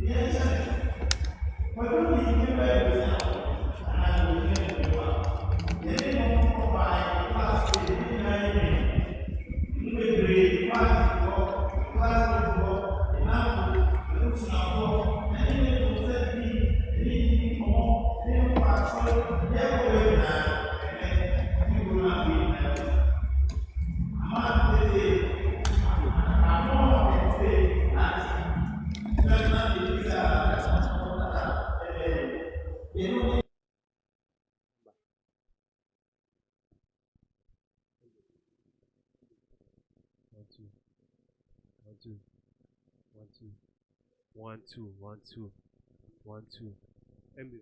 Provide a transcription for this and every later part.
Yes. One, two, one, two, one, two. Emily.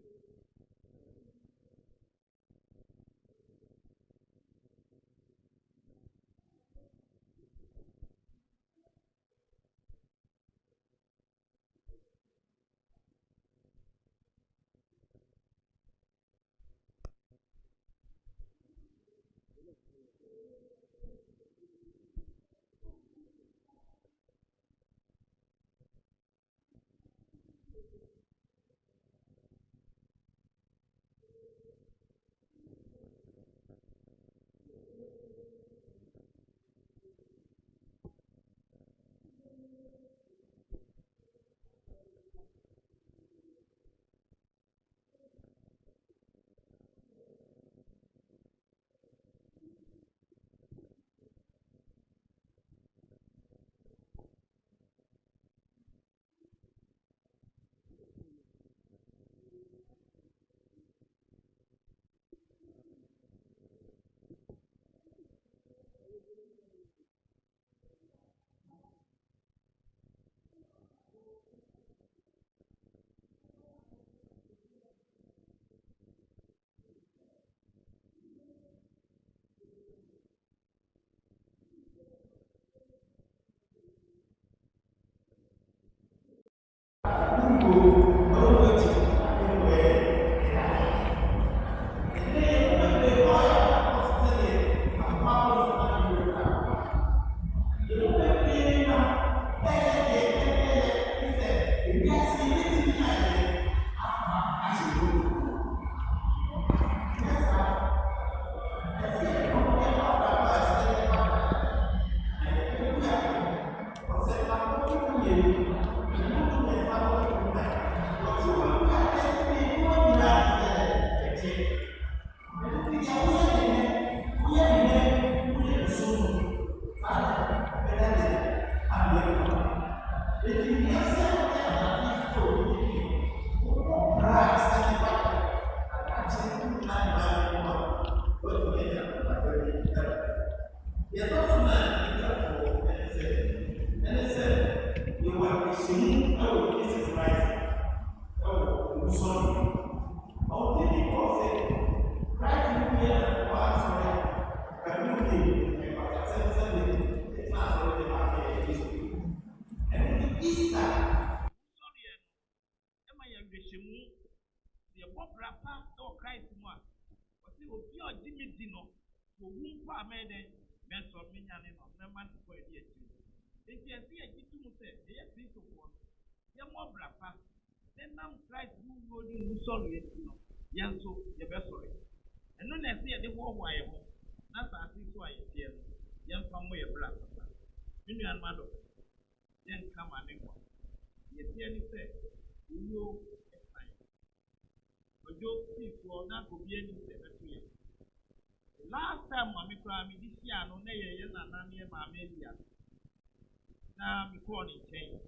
Last time, Mammy Crammy, this year, no, nay, and Nani, Mammy, now, me calling change.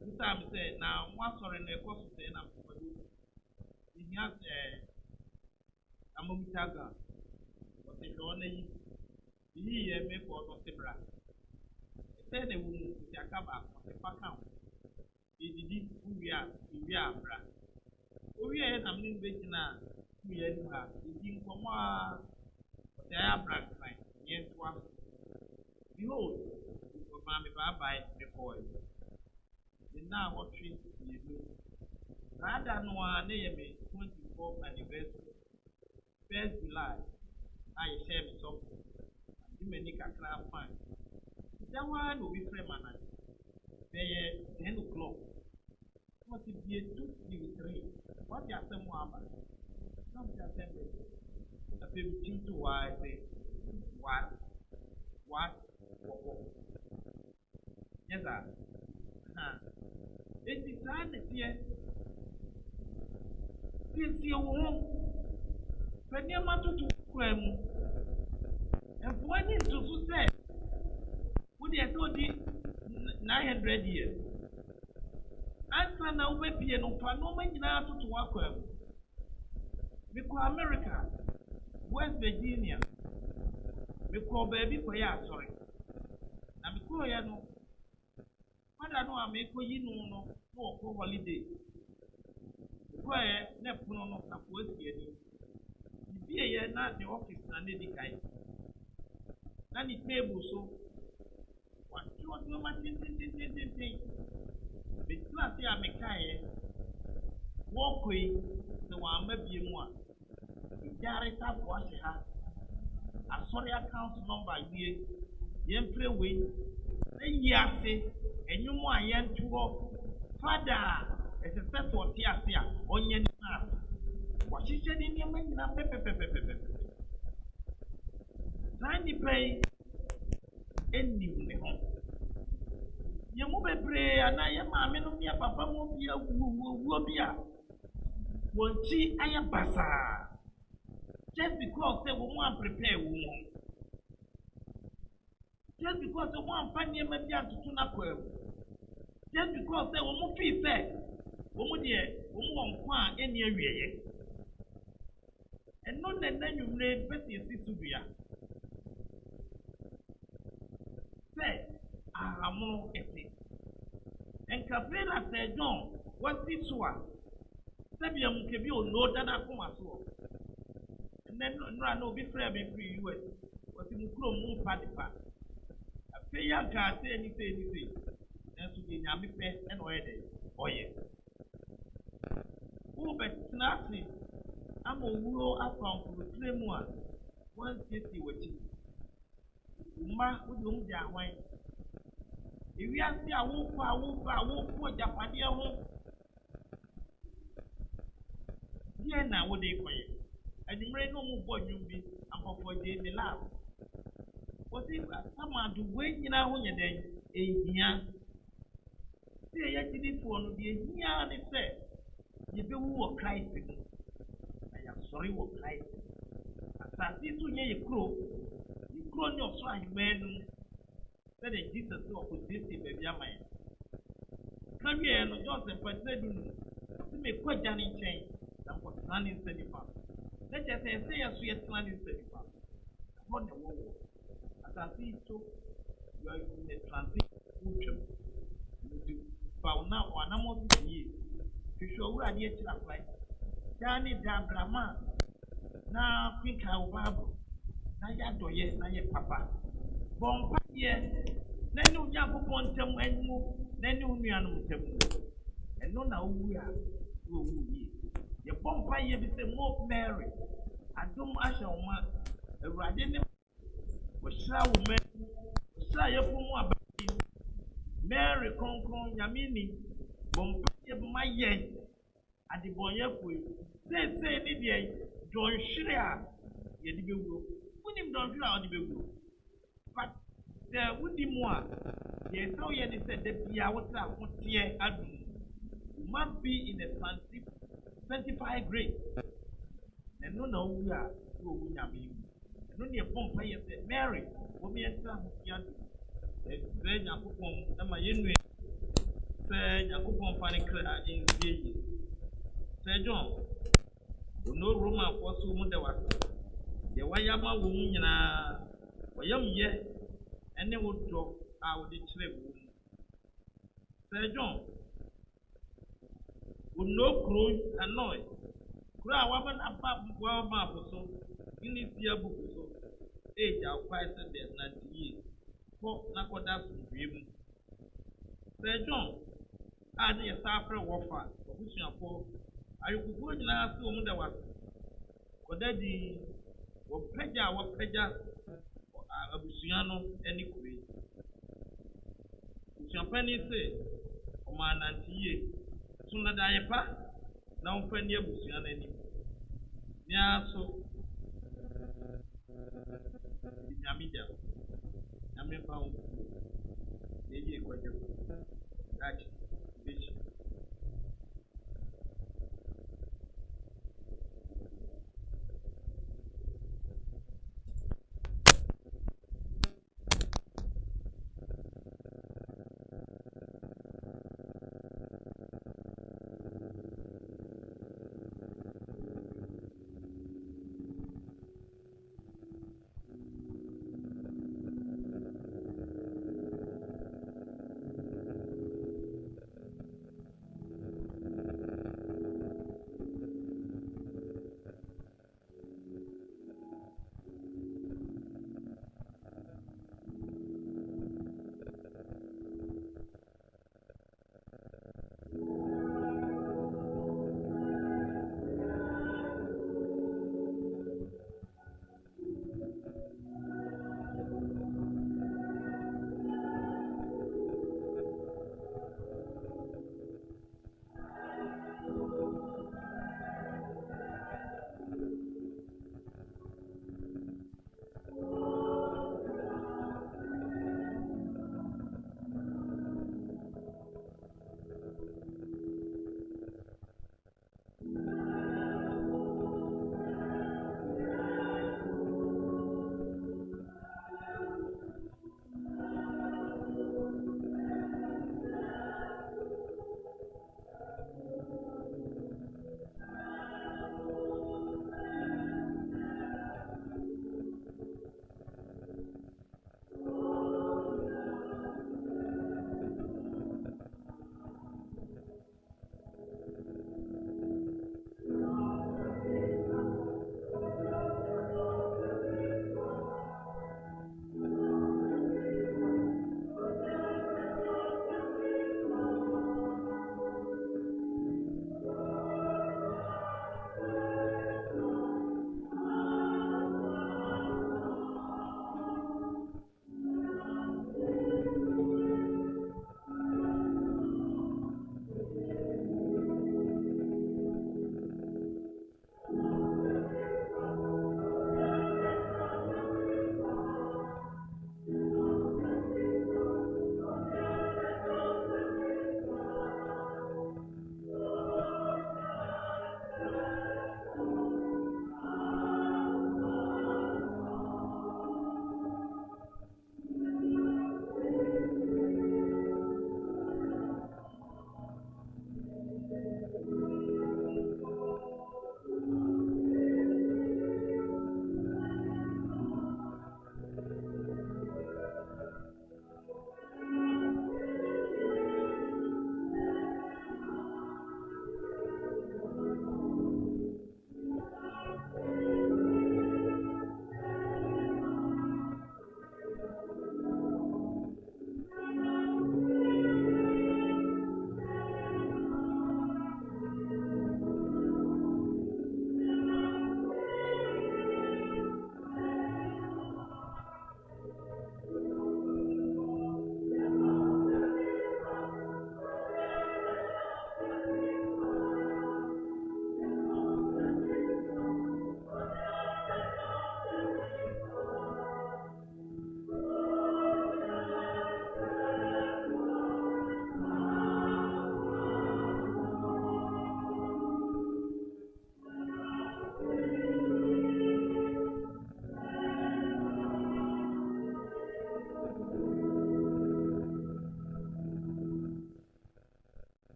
This time, say, now, one sorry, and a cost of saying, I'm for you. He has a Mumitaga, but the only ye make for the bra. Then they will move to Yakaba, the Pakam. He did who we are, bra. We are a new beginner. We are in Koma, they are black line, yes, one. Behold, for Mammy Baba, the boy. The now what treat you do. Rather, no one name 24th anniversary, 1st July. I share me something. You may make a crowd fine. That one will be free man. They 10 o'clock. What if you 2 3? What you are saying, Muhammad? Not just saying, a baby to why they what? Yes, sir. It is time that here. Since you won't, when you want to crème, and pointing to say, would you told you 900 years? Answer now, we no Panoma in answer to work. Because America, West Virginia, because baby for ya, sorry. Now, because ya no, what I know, I make for you no for holiday. Where Nepal no suppose here. Be a year not the office and the guy. Now the table so. What you want to thing. The class here, I make walkway, the one maybe more. There is a wash her. A sorry account number here. Yen pray way. Then ye say, and you want yen to go. Father, it's a set for Tiasia on yen. What she said in your mind, Sandy pay any home. You move pray, and I am a man of your papa will be a won't see I am bassa. Just because they won't prepare woman. Just because the one funny may be to tune up well. Just because they won't be said, woman dear, woman want any area. And not that then you may better see to be a. Say, I more at it. And Capella said, John, what's this one? Sabium can be no than a come as well. And then no be fair be free US. What in Chrome moon party part. A pay young car say anything. And to be Yami Pest and Oede. Oh, yes. Oh, but nothing. I'm a wool up from the same one. 150 with you. Ma, who don't get wine. If you ask me, I won't put Japadia home. Here now, what they for you? And you may no more boy you be, and for Jamie Love. What if someone to wait in our own day? A year. Say, yet you did for the year and it said, you do what Christ. I am sorry what Christ. As I see to hear you crow your swine man. That is Jesus who opposition baby am I. Come here and Joseph, but said you may quite done in change. I'm for planning 35. Let us say, as we are planning 35. Upon the wall. As I see so, you are in the transition. You do. But now, one more year. You show where I need to apply. Danny Dabrama. Now, think how Bible. Now, you are your papa. Bon, yes. Then you jump upon them and move. Then you know them. And no, now we are. Your bomb pie is a more Mary. I don't ask your man. A radin was slow man. Say a form Mary Concon Yamini. Bomb pie of my yen. At the boy up with. Say, Lydia, John Shria. Yet the bill. Put him down to the bill. But there would be more. Yes, so you said that the hour here must be in the 25 grade. And no, we are going to be. No, your phone pay said, Mary, what me and some young. Then I put on my in. Say, I put on funny in the Say, John, no Roman for so much there was. The Wayama woman. Young yet, and they would drop out the trip. Sir John would no crow annoy. Cry woman up well map so in this year book so. Age our price and there's 90 years. For Nakodas dream. Sir John, I did a suffer warfare, which you are for. Are you going to ask the woman that was? For that the pleasure. Abusiano any way. Champagne say, O man, auntie, sooner die pa, now friendly Abusiano any. Yeah, so Yamida, Yamin found the year quite that bitch.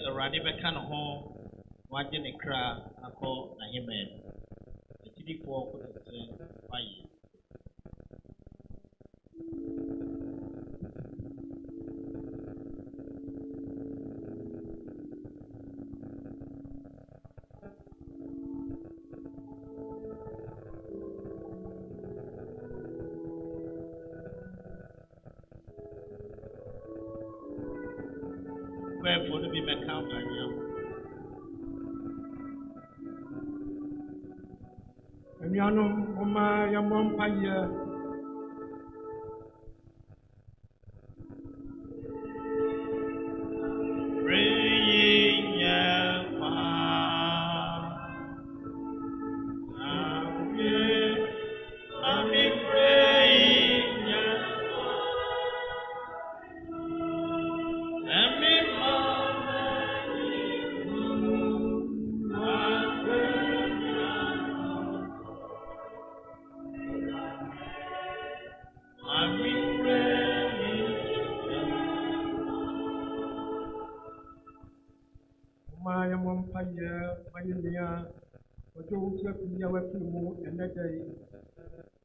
Awurade bɛka ne ho wagye ne kra akɔ n'ahemman akyidifoɔ kɔtɛ sɛ wayɛ wherefore to be bɛka Awurade ho Anuanom mma yɛmmɔ mpaeɛ.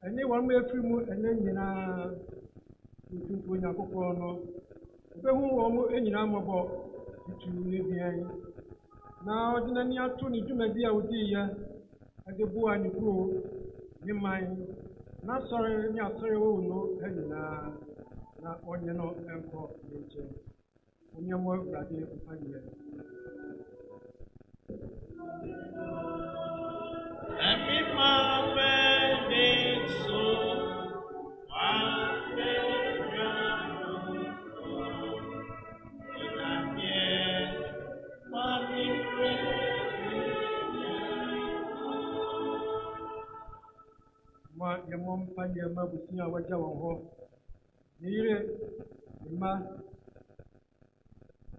Ɛne wɔn mu efiri mu ɛnɛ nyinaa tutuo Nyankopɔn no obehu wɔn mu nyinaa mmɔbɔ tutu n'ebian na ɔde n'ani ato ne dwumadi a odii yɛ ɛde boa ne kuro ne man n'asɔre ne asɔre wɔ Wonoo nyinaa na ɔnye no nkɔ ne nkyɛn. Onyɛmmɔ Awurade mpaeɛ. Yɛmmɔ mpaeɛ ma abusua a wɔagya wɔn hɔ. Ne yere, ne mma,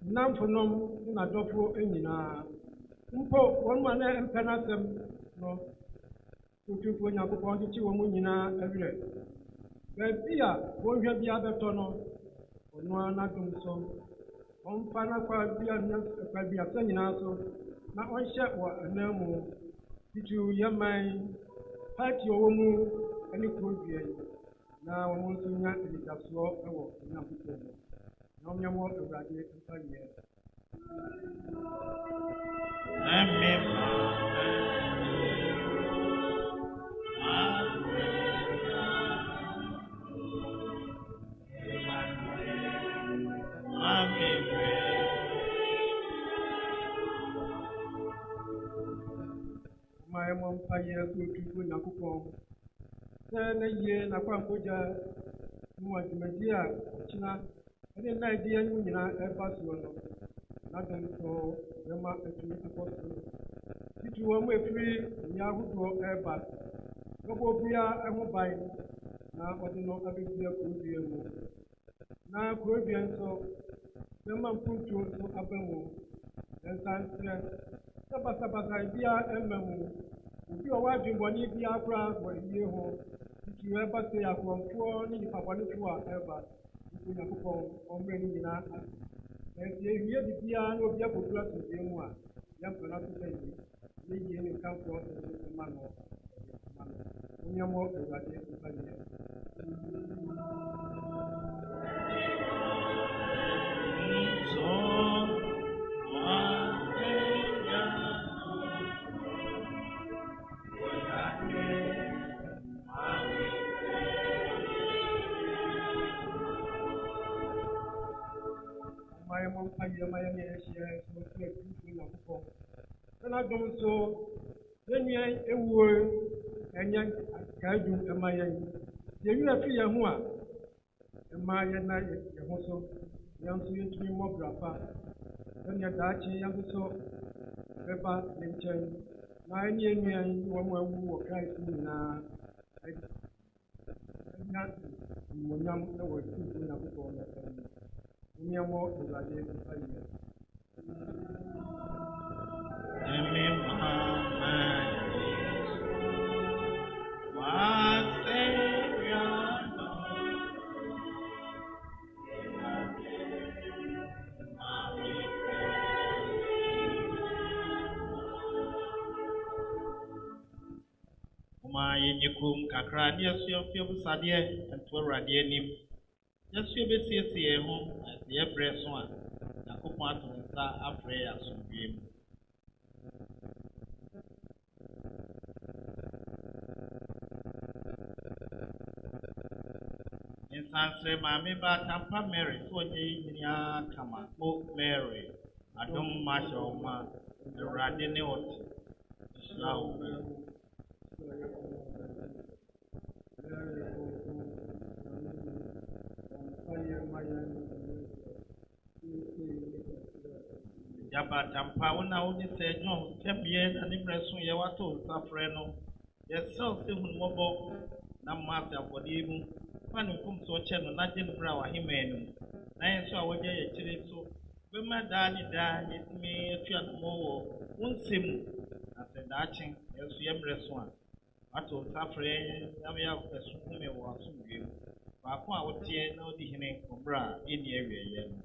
nnamfonom ne n'adɔfo nyinaa. Mpo wɔn a na mpɛ n'asɛm no, Otumfuo Nyankopɔn kyekye wɔn mu nyinaa awerɛ. Baabi a wɔnhwɛ bi abɛtɔ no, ɔno ara n'adom so. Ɔmfa n'akwabiasa nyinaa so, na ɔnhyɛ wɔ anan mu. Tutu yɛman, party ɔwɔ mu ne kuro dua yi, na wɔn nso nya anidasoɔ wɔ Nyankopɔn mu. Na ɔnyɛmmɔ Awurade mpaeɛ. Yɛmmɔ mpaeɛ kɔ Otumfuo Nyankopɔn sɛ na yie n'akwankogya mu adwumadi a ɔkyena ɛne nna a ɛdi anim nyinaa ɛba soɔ no, n'adom so bɛma atumi akɔ so. Tutu wɔn mu efiri nnua ahodoɔ ɛreba, wɔbɔ obiara ho ban, na ɔde no abɛbua kurodua mu. Na kurodua nso bɛma mpuntuo nso aba mu. Nsanterɛ sɛ basabasa biara ɛmma mu. Obi a ɔwɔ adwemmɔne biara koraa wɔ yie ho, You ever say I from poor, need if I want to ever. You can go on bringing in our. And if you have the piano, you have to bless the same one. You have to not to say, you come to us and man. When you're more than that, my mom, I am my share, so clear. And I don't so then a word and young guide to my young. You have fear who are my night, also young to be more grappa. Then your Dutchy young so Pepper mentioned 9 years one more who Christ now. Not when young was two before near more than I did. Yenyikum kakra de asuafo busade ento awurade anim yesu besiesie ho ase ebre so a yakopon ato nsa afre asomdwe mu insansre maame ba tampa Mary so onye yinia kama o Mary adom ma shoma awurade ne ot slawo Yaba tampa wona woni se John tebie na ne breso ye wato safre no ye sel se hun mobo na masa abode mu kwanu kum so che no na je no bra wa hemanu na ye so a woje ye kire so be ma da ni me atua no wo wonsem na se daachen ye so ye breso a wato safre na me ya pesu me wo asomdwe mu ba ko a wotie na odi hene obra eni awie ye no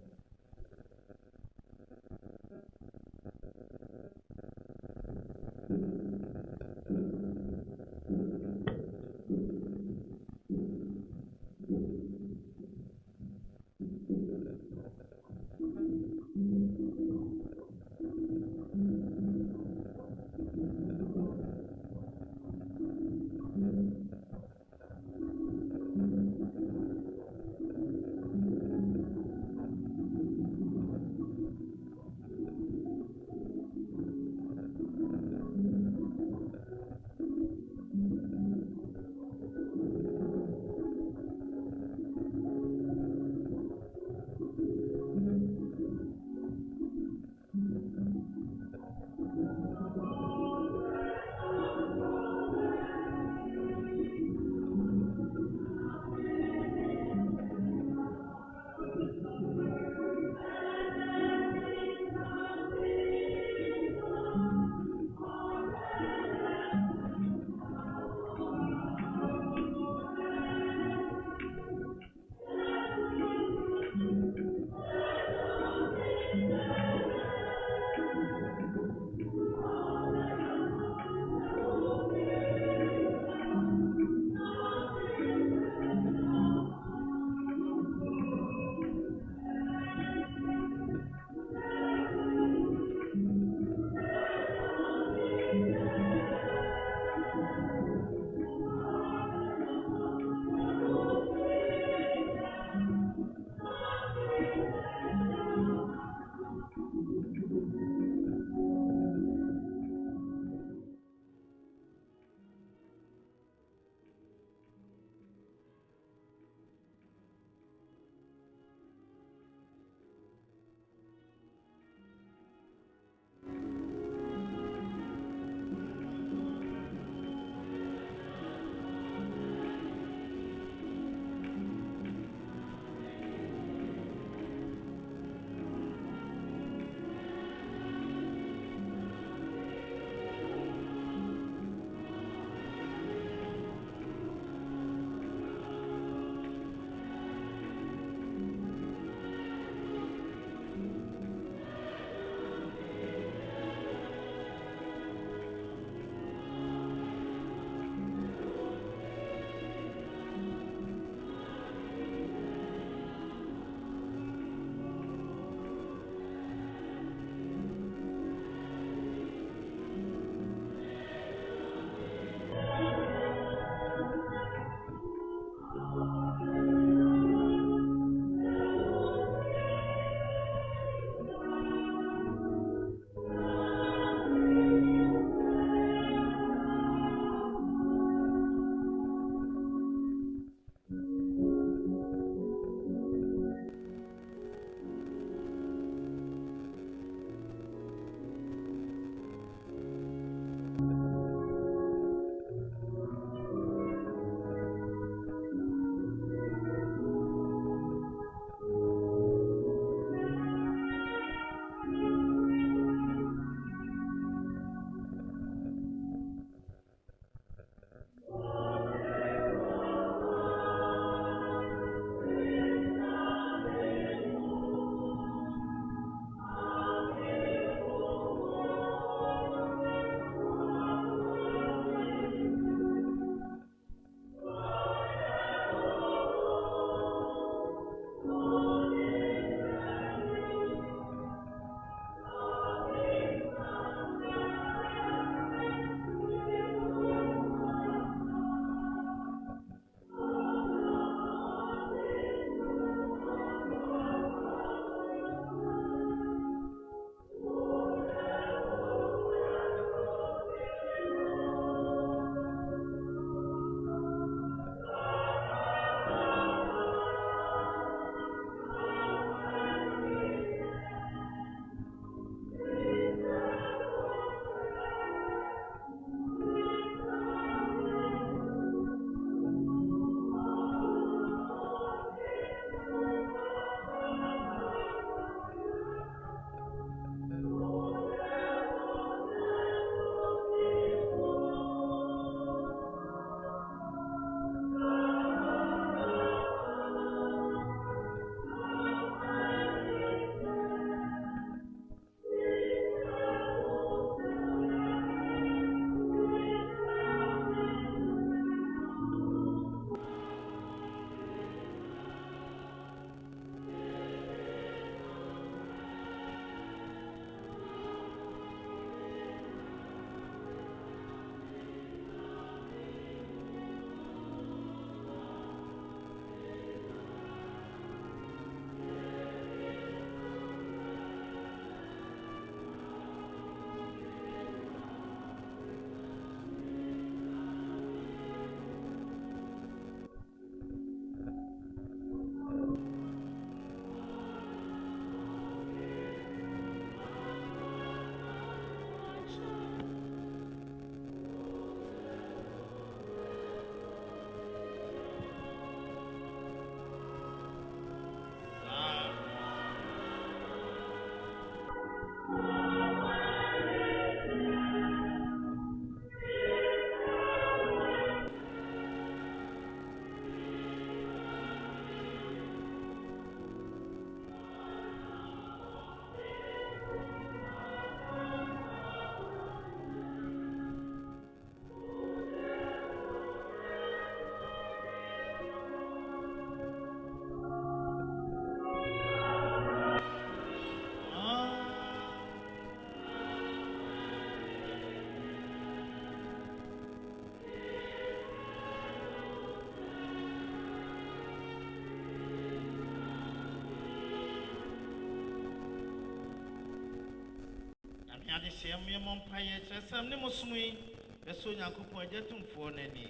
ade hyɛ me mo mpaeɛ kyerɛ sɛ ne mo som yi bɛsɔ Onyankopɔn agya tumfoɔ n'ani.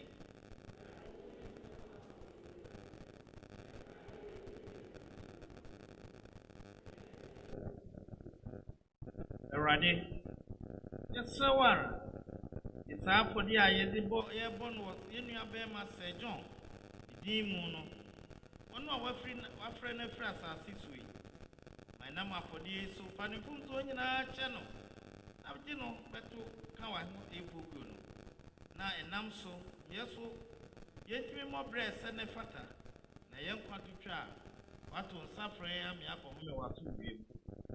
Awurade yɛsrɛ wo ara saa afɔdeɛ a yɛbɔ no wɔ yɛn nuabɛrima sɛ John din mu no ɔno a wafrɛ no afiri asase so yi ma nam afɔdeɛ so fa ne mfomsoɔ nyinaa kyɛ no na gye no bɛto ka wa ho efoguo no na ɛnam so yɛ so yɛntumi mmɔbrɛ sɛ ne fata na yɛn nkwa to twa a wato nsa frɛ yɛn ame akɔhome wato wiem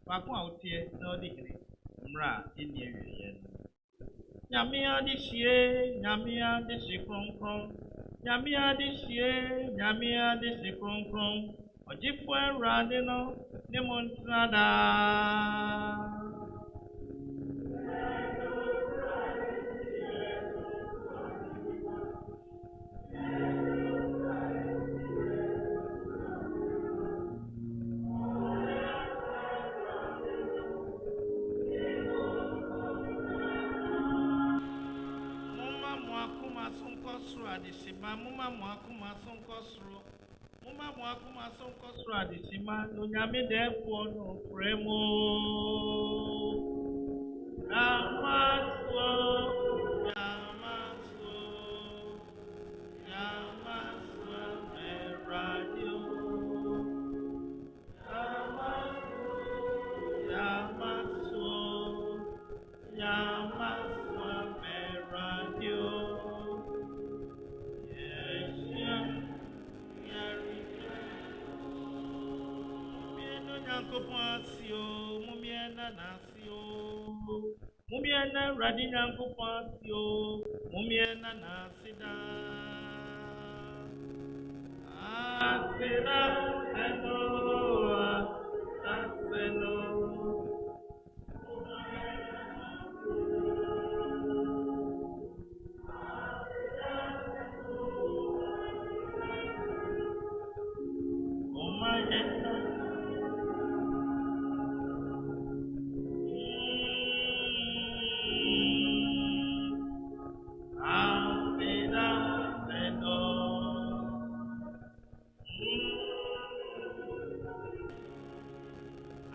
baako a woteɛ na ɔde hene mmerɛ a ɛnni awieeɛ no Nyame ade hyie, Nyame ade hye kronkron. Nyame ade hyie, Nyame ade hye kronkron. Ɔgyefo Awurade no, ne mo ntena daa. Muma mwakuma sonkosro. Muma mwakuma sonkosro adisima no nyame defo no premo. Yamaswo, yamaswo, yamaswo me radio. Yamaswo, yamaswo me radio. Mumiena radi nyankopasio mumiena nasida asida aseno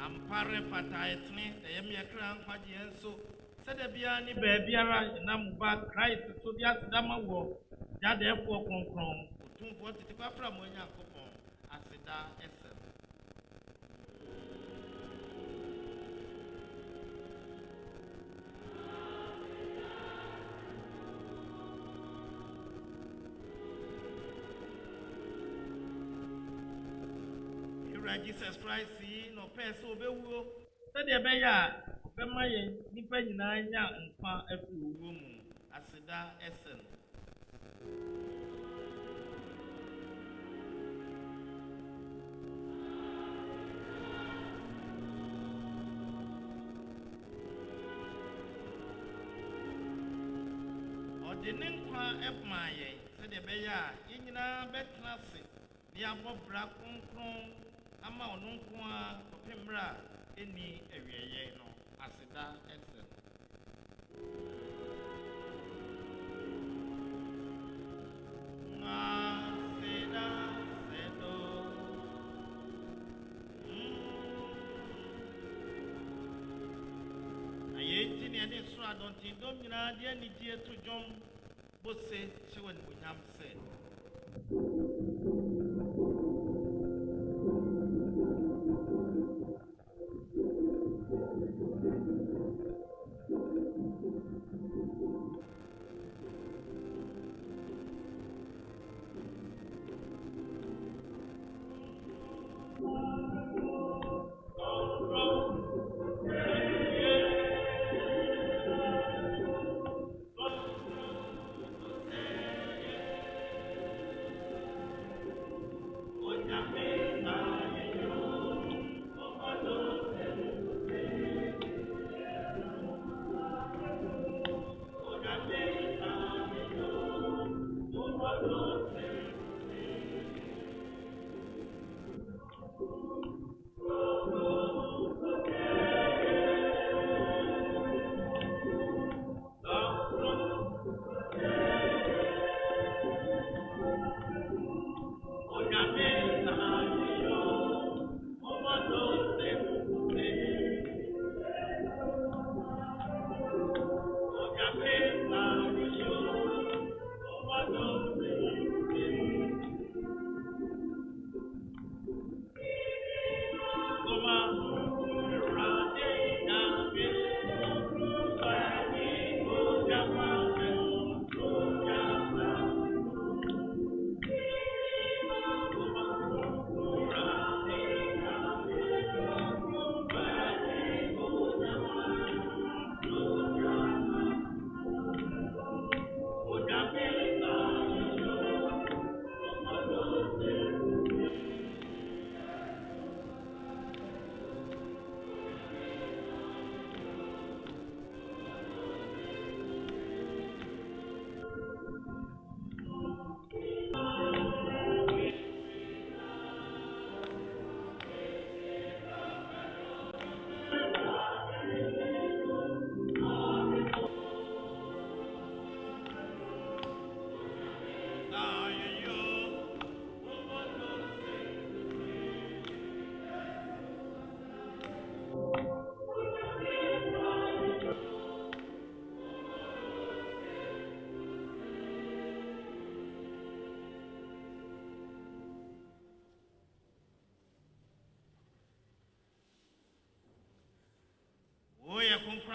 Ampare fataetne eyem yakra nkwaje enso sede bia ni baabiara na muba Christ so bia sedama wo jade efo kronkron otumfo tete kwafra mo Nyankopon aseda esem Jesus Christ no person obewu sede be ya be maye nipa nyina nya nkwa afi owo mu aseda esen odene nkwa epmaye sede be ya nyina betena se ni abobra kronkron ama ono nko a opemra eni awieye no aseda excel aseda sedo ayeti ni ade so adonti dom nyina de ani die to dwom bose chewe ni bonyam se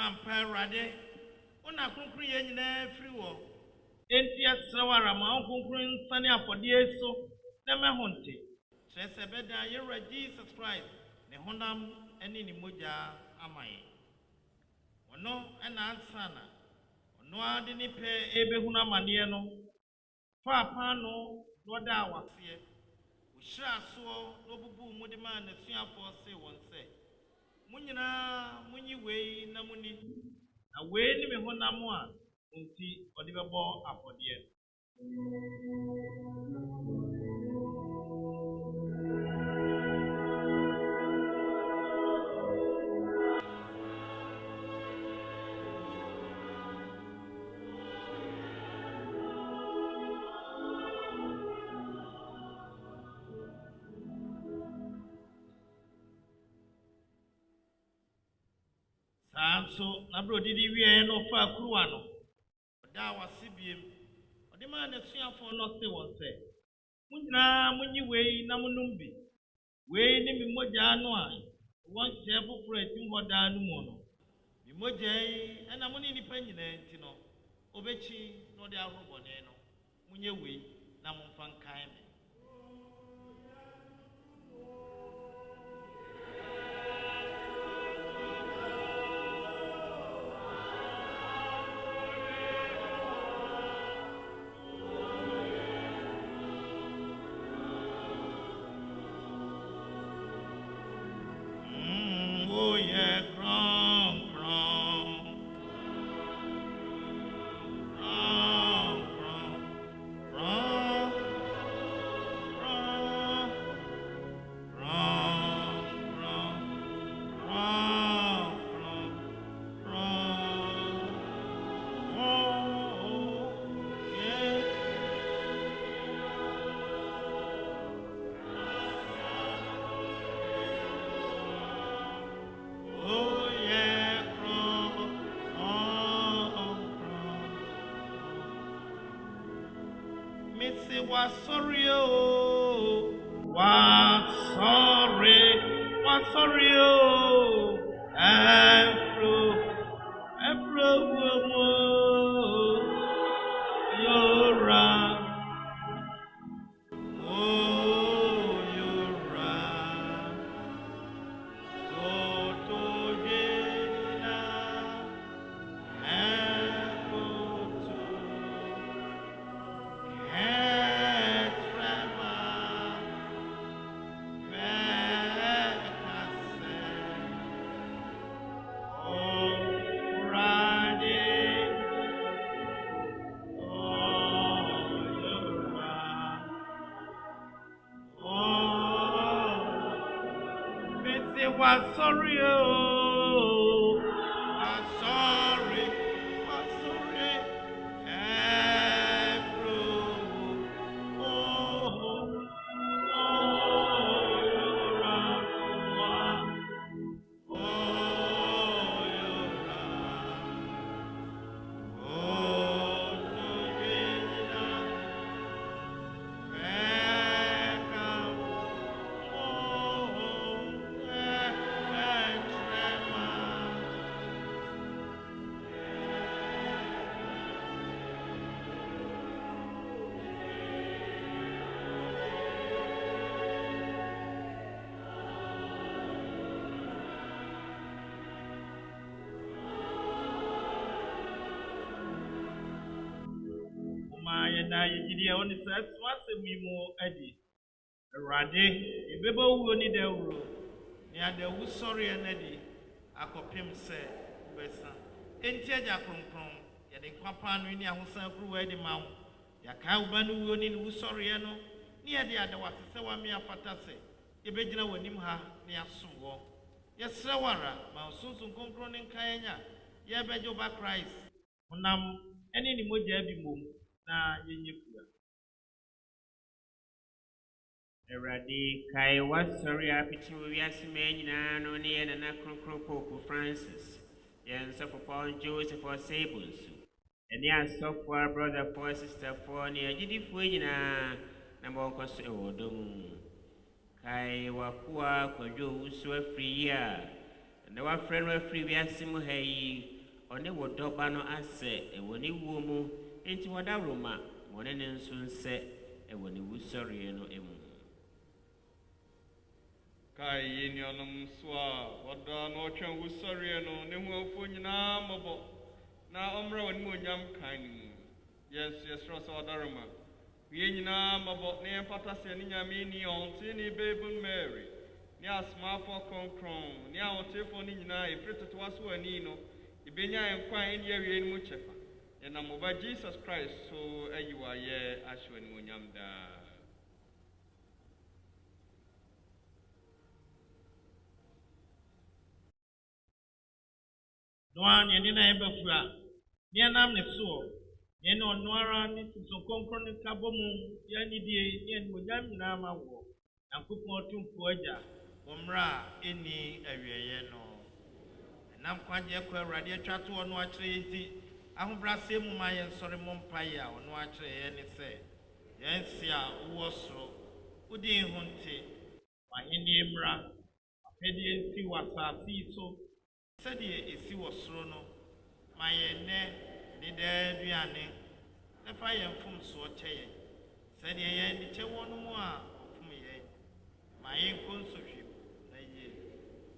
Grandpa Rade, Una Kunkri in every war. Entia Sawara, Mount Kunkrin, Sunny for dear so, Nema Honte. Tresabeda, you're Jesus Christ, the Honam, and in Muja, Amai. Ono, and Ansana. No, I didn't pay Ebehuna Maniano. Papa, no doubt was here. We shall so, no boo, Mudima, and the Singapore say one say. Munyina, Munyi Namuni. Away ni me hona mo a nti odi bebo afodie Samso na bro didi wie no fa kruwa no oda wasibiem odi ma na suafo no se won se munyina munyi wei na munum bi wei ni mi moja no a won che foforo atim hoda no mu no mi moja yi na muni ni panyina nti no obechi no de arobone no munye wei na mumfa nkan me was sorry, na yigidi oni sa swase mimo adi Rade ebebo wo ni da wuro ni ada wu sori enadi akopem se besa enti aja kronkron ya de kwapa no ni ahosan kru wa di mawo ya ka uba no wo ni wu sori no ni ya de ada wasese wa me afata se ebegyina wanim ha ni asowo ya srawara ma sunsun kronkron ni nkanya ya bejo ba Christ unam eni ni moja bi mom na yenye kura Eradi kai wasori apiti wiase menyina no ne na kronkron Pope Francis yen so for Joseph or Sables eni asofo brother for sister for ne agidifo nyina na bonko so ewodom kai wakua kwadwo uso afiri ya na wafrɛ no afiri wiase mu ha yi ɔne wɔ dɔba no asɛ ɛwɔ ne wuo mu enti wɔda roma wɔne ne nso nsɛ ɛwɔ ne wusɔreɛ no mu. Kai yenianom so a wɔda na ɔtwɛn wusɔreɛ no ne ho afo nyinaa mmɔbɔ na ɔmmra wɔ ne mu onyam kan no mu. Yɛnso yɛsrɛ sɛ wɔda roma yɛn nyinaa mmɔbɔ na yɛmfata sɛ ne nyame ni ɔnte ne babun Mary ne asomafo kronkron ne ahotefoɔ no nyinaa ɛfiri tetewa so ani no ibenya yɛn kwan ɛne awie no mu kyɛfa yɛnam ɔba Jesus Christ so ayi wɔ ayɛ ahyɛ animuonyam daa. Noa ne ne na ɛbɛfu a ne nam ne so ne no ɔno ara ne so kronkron ne ka bɔ mu yɛnidie ne animuonyam nyinaa ma wɔ Nyankopɔn tumfo agya Omra eni awieye no. Nam kwagye kwa Awurade atwa to ɔno akyerɛ yɛnti ahobrɛase mu ma yɛn sɔre mo mpae a ɔno akyerɛ yɛn ne sɛ yɛn si a wowɔ soro wodi ho nte wahenie mmra apɛdeɛ nsi wɔ asase yi so sɛdeɛ esi wɔ soro no ma yɛn nnɛ ne daa aduane na fa yɛn mfomsoɔ kyɛ yɛn sɛdeɛ yɛn de kyɛ wɔ no mu a ɔfom yɛn ma yɛn nkɔ nsɔhwɛ na yie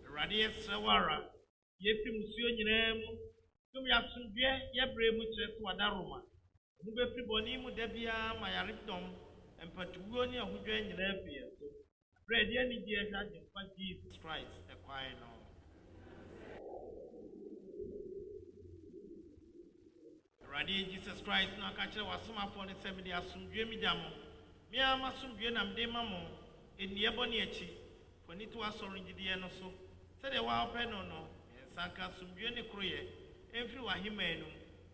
Awurade yɛsrɛ wo ara yɛfi musuo nyinaa mu tum yɛasomdwoɛ yɛbrɛ mu kyerɛ sɛ wada roma ɔno bɛfiri bɔne mu da biara ma yaredɔm mpatuwuo ne ahodwa nyinaa fi yɛn so berɛ ɛde anigye ɛhwɛ agyenkwa Jesus Christ ɛkwan no. Awurade Jesus Christ no aka kyerɛ w'asomafoɔ ne sɛ mede asomdwoe mi gya mo mea ma asomdwoe na mede ma mo ɛnniɛ bɔne akyi fɔni to asɔre ngyidiɛ no so sɛdeɛ wɔapɛ no no yɛnsa nka asomdwoe ne koroyɛ ɛmfiri w'ahemaa no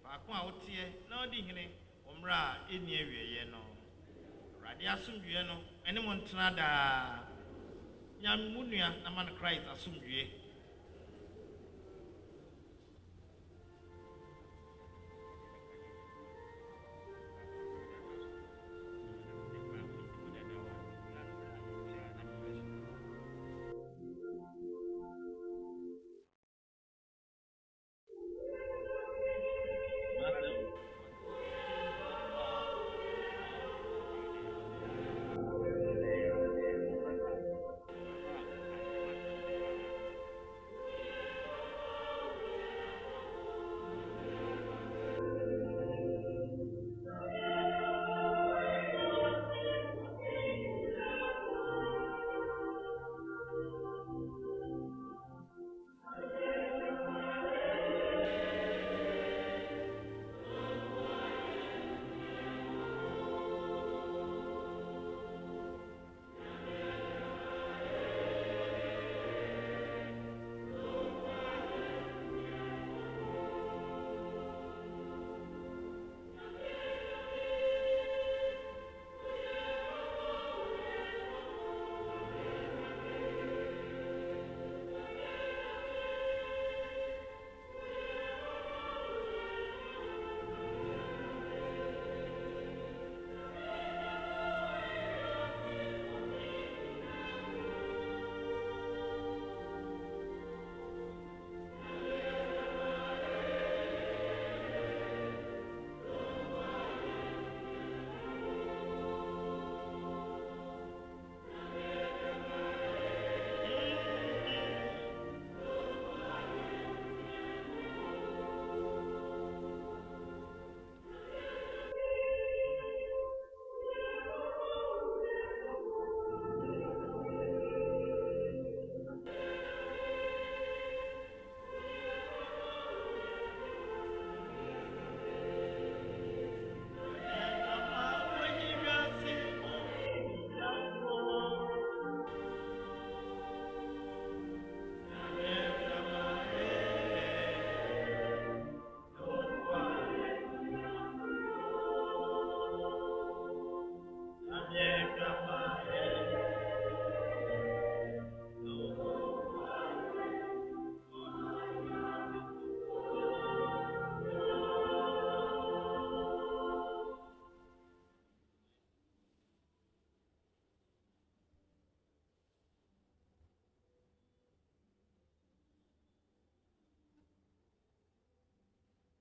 faako a woteɛ na ɔde hene wɔ mmerɛ a ɛnni awieeɛ no. Awurade asomdwoe no ɛne mo ntena daa nyame mu nua na ma no Christ asomdwoe.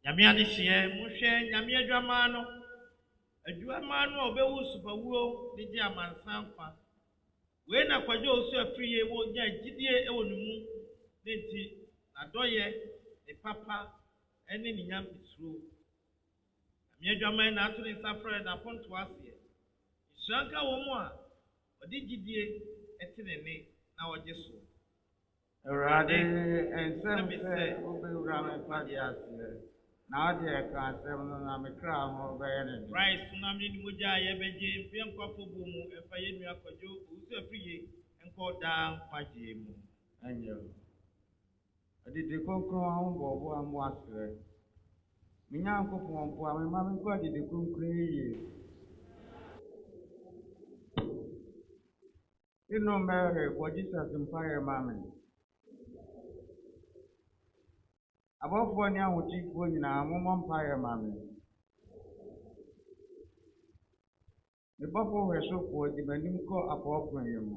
nyame adehyeɛ mohwɛ nyame adwamaa no adwamaa no a ɔbɛwu supawuo de gye amansa nkwa wei na kwadwo osu afiri yie wɔ nya gyidie wɔ ne mu ne nti n'adɔyɛ ne papa ne ne nyampesuro nyame adwamaa na ato ne nsa frɛ n'aponto aseɛ nhyira nka wɔ mu a ɔde gyidie te ne nne na ɔgye so Awurade nsɛm sɛ wobɛwura me pade aseɛ na wode ɛka asɛm no na me kra ho bɛyɛ ne de. Christ nam ne mogya a yɛbɛgye mfe nkwafo bɔ mu ɛfa yɛn nua kwadwo owusu afiri yie nkɔ daa nkwagyeɛ mu Ɛnyɛ o. Adidi kronkron ahombɔbɔ a mo asrɛ. Me Nyankopɔn mpo a mema me nkɔ adidi kronkron yie. Ino Mary for Jesus mpaeɛ ma me. Abɔfoɔ ne ahotefoɔ nyinaa mommɔ mpaeɛ ma me. Mebɔfo hwɛsofoɔ de m'anim kɔ apɔɔpɔnyɛ mu.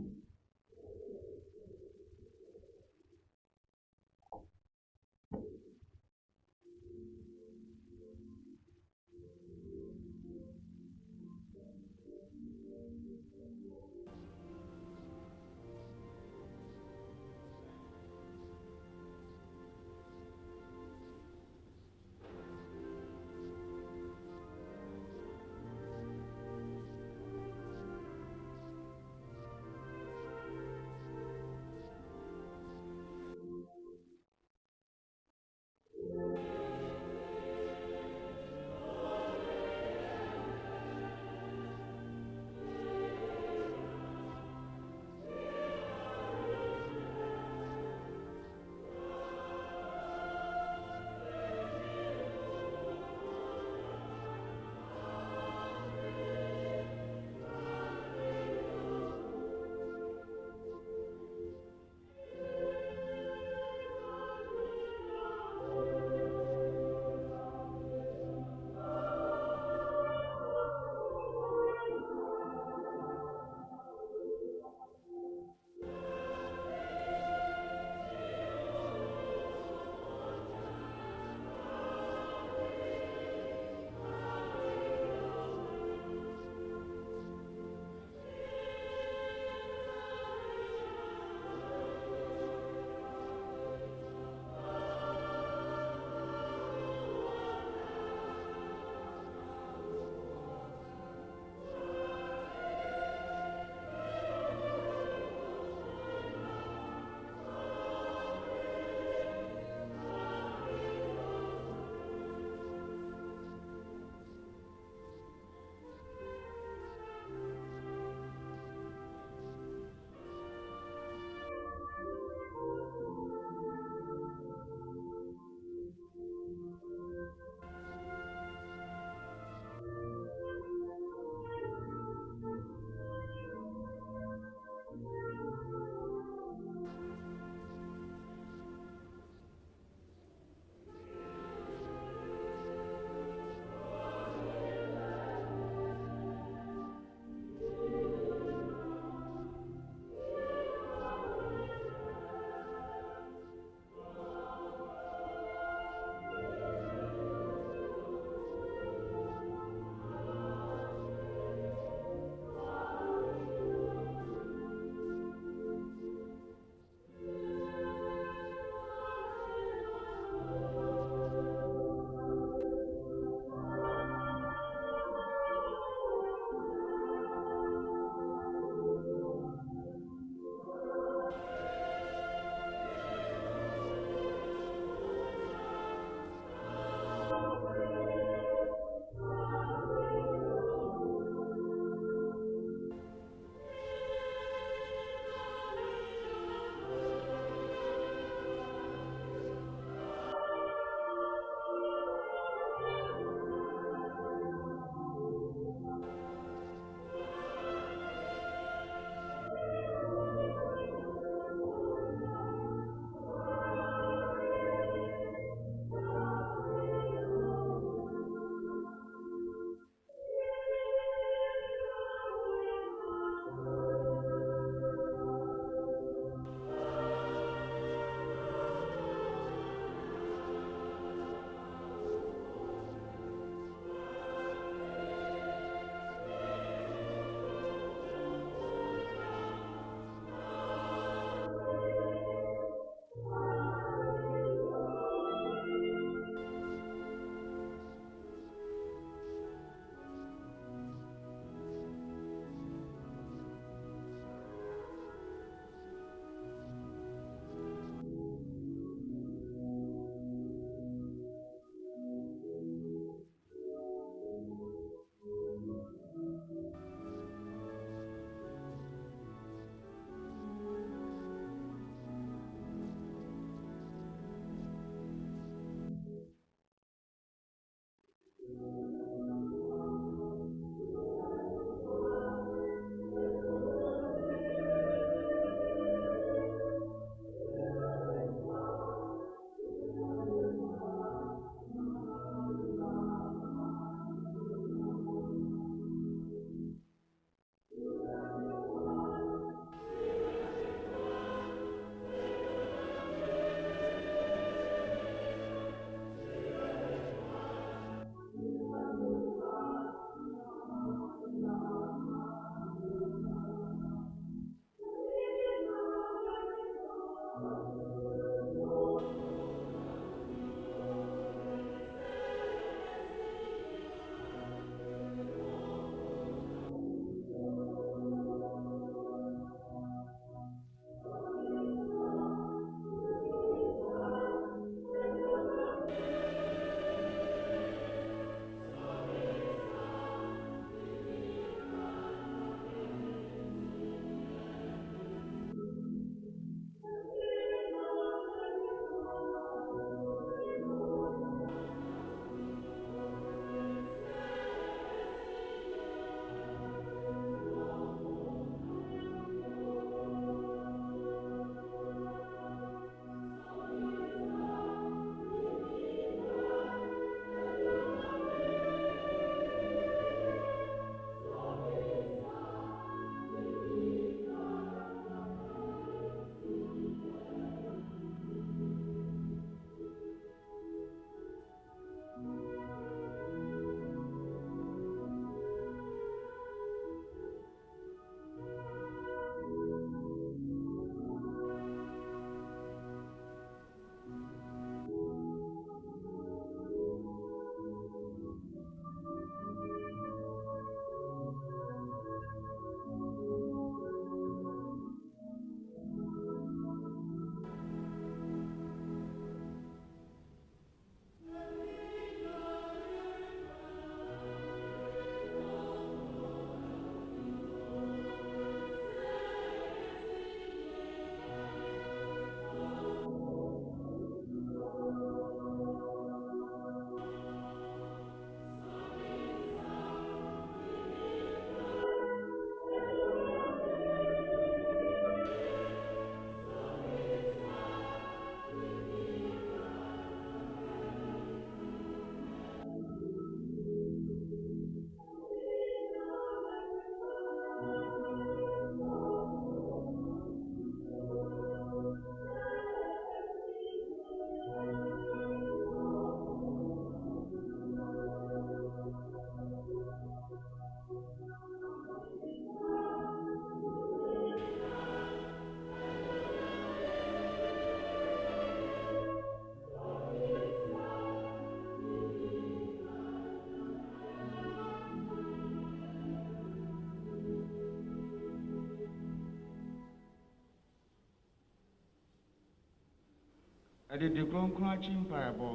Adede kronkron akyi mpaebɔ.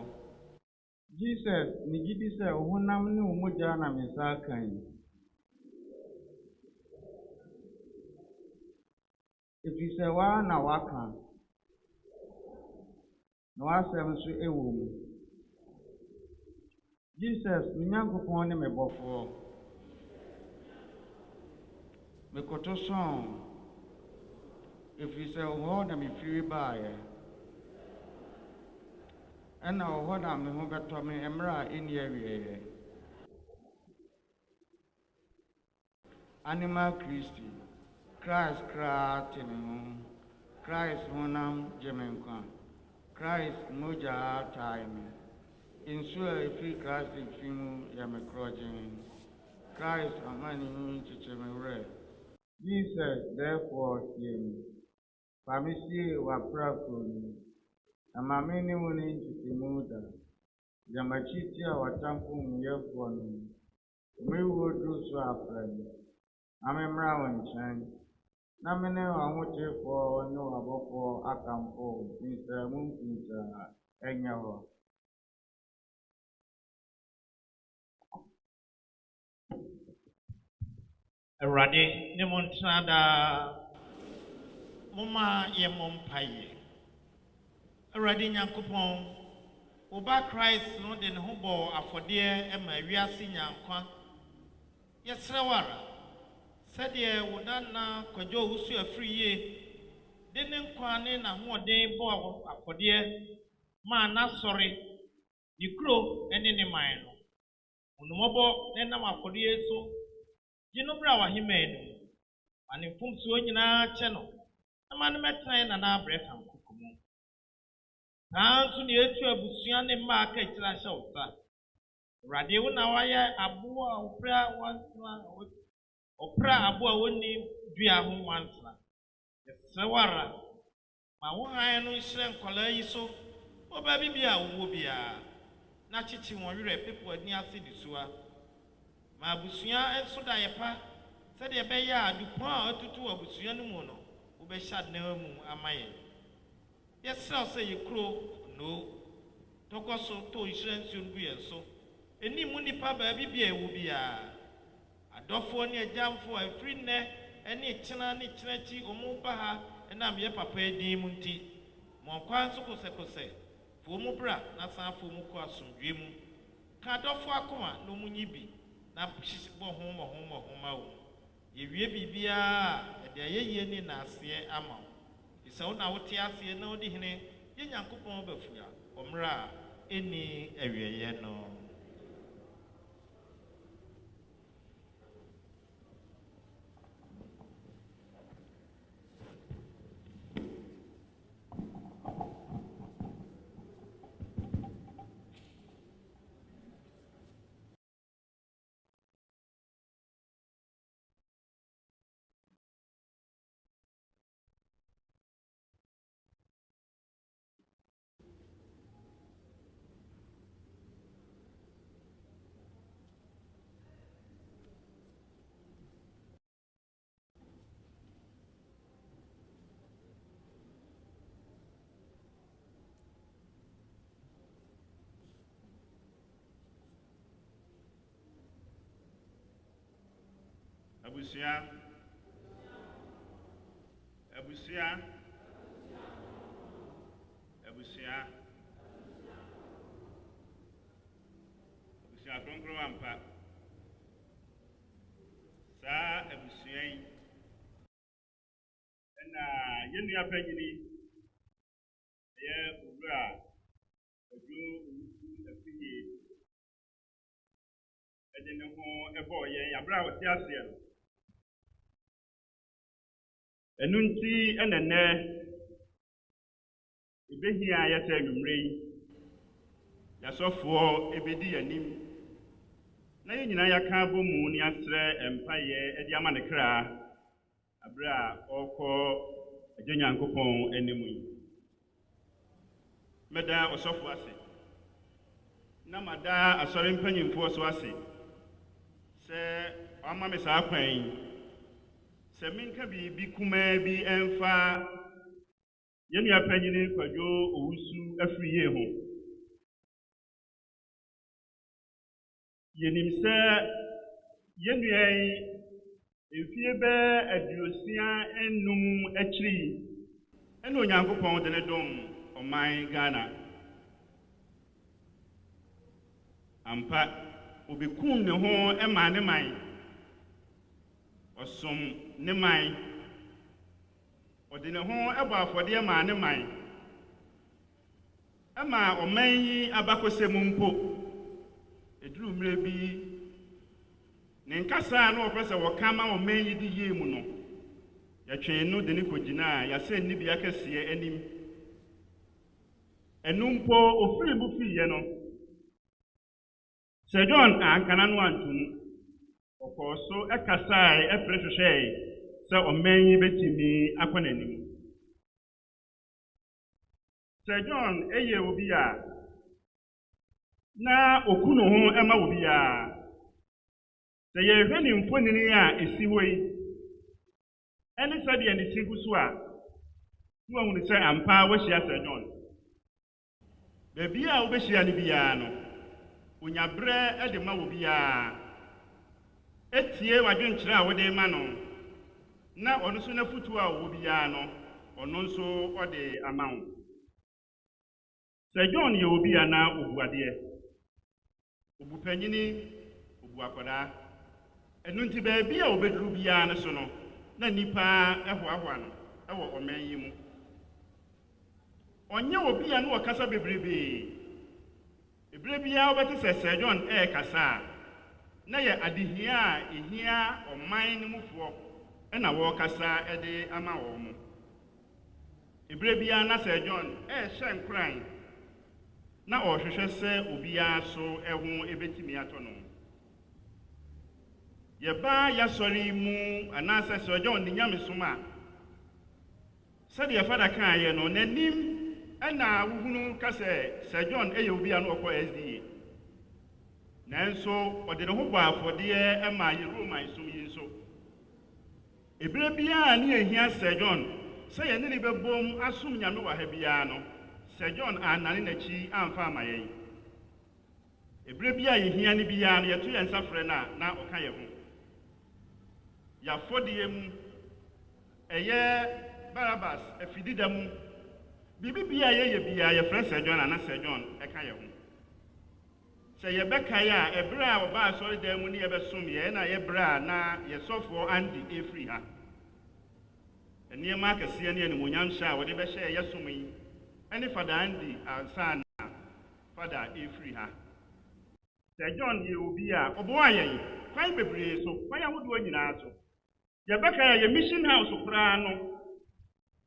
Jesus ne gidi sɛ honam ne mogya na me nsa kan. Ɛfiri sɛ waa na waka. Na wasɛm nso ɛwɔ mu. Jesus, me Nyankopɔn ne me bɔfoɔ. Mekoto sɔn. Ɛfiri sɛ hɔ na mefiri baeɛ. Ɛna hɔ na me ho bɛtɔ me mmerɛ a ɛnni awieeɛ. Animal Christi, Christ koraa te me ho. Christ honam gye me nkwa. Christ mogya tae me. Nsuo a ɛfiri Christ mfi mu yɛ me korɔgyen. Christ amane mu kyekyere me werɛ. Jesus, therefore, tie me. Fa me sie w'aprapro mu. Na ma me ne wo ne ntetemu da. Gya m'akyi tia w'atamfo muyɛfoɔ no. Mewuo duru so afrɛ me. Na memmra wo nkyɛn. Na me ne w'ahotefoɔ ne w'abɔfoɔ akamfo nsramu mfinta ɛnyɛ hɔ. Awurade ne mo ntena daa. Moma yɛ mo mpaeɛ. Awurade Nyankopɔn, wo ba Christ no de ne ho bɔ afɔdeɛ ma wiase nyankwa. Yɛsrɛ wo ara, sɛdeɛ wo nana kwadwo wo so afiri yie, de ne nkwa ne n'ahoɔden bɔ afɔdeɛ ma n'asɔre, ne kuro ne ne man no. Onomɔbɔ ne nam afɔdeɛ so, gye no bra w'ahemmaa no. Ma ne mfomsoɔ nyinaa kyɛ no, na ma no mɛtena nana abrɛ kankoko mu. Saa nso ne etu abusua ne mma aka akyire ahyɛ wo nsa. Awurade wo na wayɛ aboa a ɔpra aboa a wɔnni dua ho nwansena. Yɛsrɛ wo ara, ma wo hann no nhyerɛ nkɔlaa yi so wɔ baabi bi a wowɔ biara, na kyekye wɔn werɛ pepo ani ase de soa. Ma abusua nso da yɛ pa, sɛdeɛ ɛbɛyɛ a adupɔn a atutu wɔ abusua no mu no, wobɛhyɛ adan mu ama yɛn. Yɛsrɛ wo sɛ yɛ kuro no tɔkɔ so tɔ nhyira nsuo no gu yɛn so. Ɛni mu nnipa baabi bi a ɛwɔ biara. Adɔfoɔ ne agyamfoɔ a ɛfiri nnɛ ne kyena ne kyena akyi ɔmo ba ha ɛnam yɛ papa din mu nti. Mɔnkwa nso kosɛkosɛ. Fo mu bra na san fo mu kɔ asomdwe mu. Ka adɔfoɔ akoma na ɔmo nyi bi na bɔ ho ma wo. Yɛwie biribiara a ɛde ayɛyie ne naaseɛ ama wo. Sɛ wo na wote aseɛ na wode hene yɛ Nyankopɔn bafua ɔmmerɛ a ɛnni awieeɛ no. Abusua. Kronkron ampa. Saa abusua yi. Ɛna yɛn nua panyini ɛyɛ owura adwo owusu afidie. Ɛde ne ho ɛbɔ yɛn abra a wɔte aseɛ no. Ɛno nti ɛna nnɛ ebehia a yɛsɛ anwummere yi yɛasɔfoɔ ebedi yɛnim na yɛn nyinaa yɛaka abɔ mu ne asrɛ mpaeɛ ɛde ama ne kra abra a ɔrekɔ Agya Nyankopɔn anim yi. Mɛda ɔsɔfo ase na mada asɔre mpanyimfoɔ so ase sɛ ɔama me saa kwan yi. Sɛ menka biribi kumaa bi ɛmfa Yeni apanyini kwadwo owusu afiri ye ho. Yenim sɛ yenua efie bɛ aduosia enum akyiri ɛna Onyankopɔn de ne dom ɔman Ghana. Ampa obekum ne ho ɛma ne man. Ɔsom ne man. Ɔde ne ho ɛbɔ afɔdeɛ ma ne man. Ɛma ɔman yi abakɔsɛ mu mpo. Eduru mmerɛ bi ne nkasa na ɔpɛ sɛ wɔka ma ɔman yi di yie mu no. Yɛtwɛn no de ne kogyina yɛasɛ nni bi akɛseɛ anim. Ɛno mpo ofiri mu fiiɛ no. Sir John ankana no antum. Ɔkɔɔ so ɛkasae ɛpere hwehwɛe sɛ ɔman yi betumi akɔ n'anim. Sir John ɛyɛ obi a na oku no ho ɛma obi a sɛ yɛhwɛ ne mfonini a esi hɔ yi ɛne sɛdeɛ ne ti gu so a na wɔn sɛ ampa wɔahyia Sir John. Baabi a wobɛhyia no biara no onyabrɛ ɛde ma wo biara etie wadwenkyerɛ a wode ma no na ɔno nso n'afutuo a wo biara no ɔno nso ɔde ama wo. Sir John yɛ obi a na obu adeɛ. Obu panyini, obu akwadaa. Ɛno nti baabi a obeduru biara no so no na nipa ɛhoahoa no ɛwɔ ɔman yi mu. Ɔnyɛ obi a no ɔkasa bebrebe. Ebere biara wobɛte sɛ Sir John ɛɛkasa na yɛ adehia a ehia ɔman no mufoɔ ɛna wɔkasa ɛde ama wɔn mo. Ebere biara na Sir John ɛɛhyɛ nkran na ɔhwehwɛ sɛ obiara so ɛho ebetimi atɔ no. Yɛba yasɔre mu anaasɛ Sir John ne nyamesom a sɛdeɛ fada kan yɛ no n'anim ɛna wuhunu ka sɛ Sir John ɛyɛ obi a no ɔkɔ SDA. Nanso ɔde ne ho bɔ afɔdeɛ ɛma yɛ Roman som yi nso. Ebere biara ne ehia Sir John sɛ yɛne ne bɛbom asom nyame wɔ ha biara no Sir John anane n'akyi amfa ama yɛn. Ebere biara yɛhia ne biara no yɛto yɛn nsa frɛ na ɔka yɛ ho. Yɛafɔdeɛ mu ɛyɛ Barabas afidida mu bibi biara yɛyɛ biara yɛfrɛ Sir John ana Sir John ɛka yɛ ho. Sɛ yɛbɛkae a ɛberɛ a ɔbaa asɔredan mu ne yɛbɛsom yɛ na yɛberɛ a na yɛsɔfoɔ andi efiri ha. Nneɛma akɛseɛ ne animuonyam hyɛ a wɔde bɛhyɛ yɛsom yi ɛne fada andi ansa na fada efiri ha. Sir John yɛ obi a ɔboa yɛn kwan bebree so kwan ahodoɔ nyinaa so. Yɛbɛkae a yɛ mission house koraa no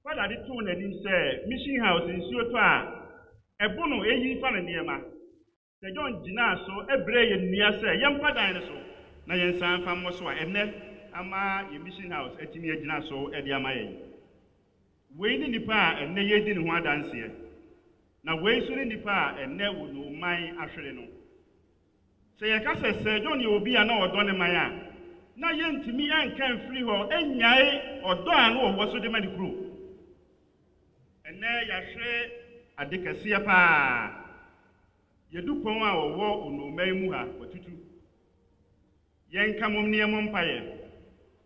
fada de too n'anim sɛ mission house nsuo tɔ a ɛbo no eyi fa ne nneɛma. Sir John gyina so ɛbrɛ yɛ nnua sɛ yɛmpa dan no so na yɛnsan fa mmɔ so a ɛnɛ ama yɛ mission house atumi agyina so ɛde ama yɛn. Wei ne nipa a ɛnɛ yɛdi ne ho adanseɛ. Na wei nso ne nipa a ɛnɛ wɔ no man ahwere no. Sɛ yɛka sɛ Sir John yɛ obi a na ɔdɔ ne man a na yɛntumi ɛnka mfiri hɔ ɛnyae ɔdɔ a no ɔwɔ so de ma ne kuro. Ɛnɛ yɛahwɛ ade kɛseɛ paa. Yɛdu pɔn a ɔwɔ onoman mu ha watutu. Yɛnka mom nneɛma mpaeɛ.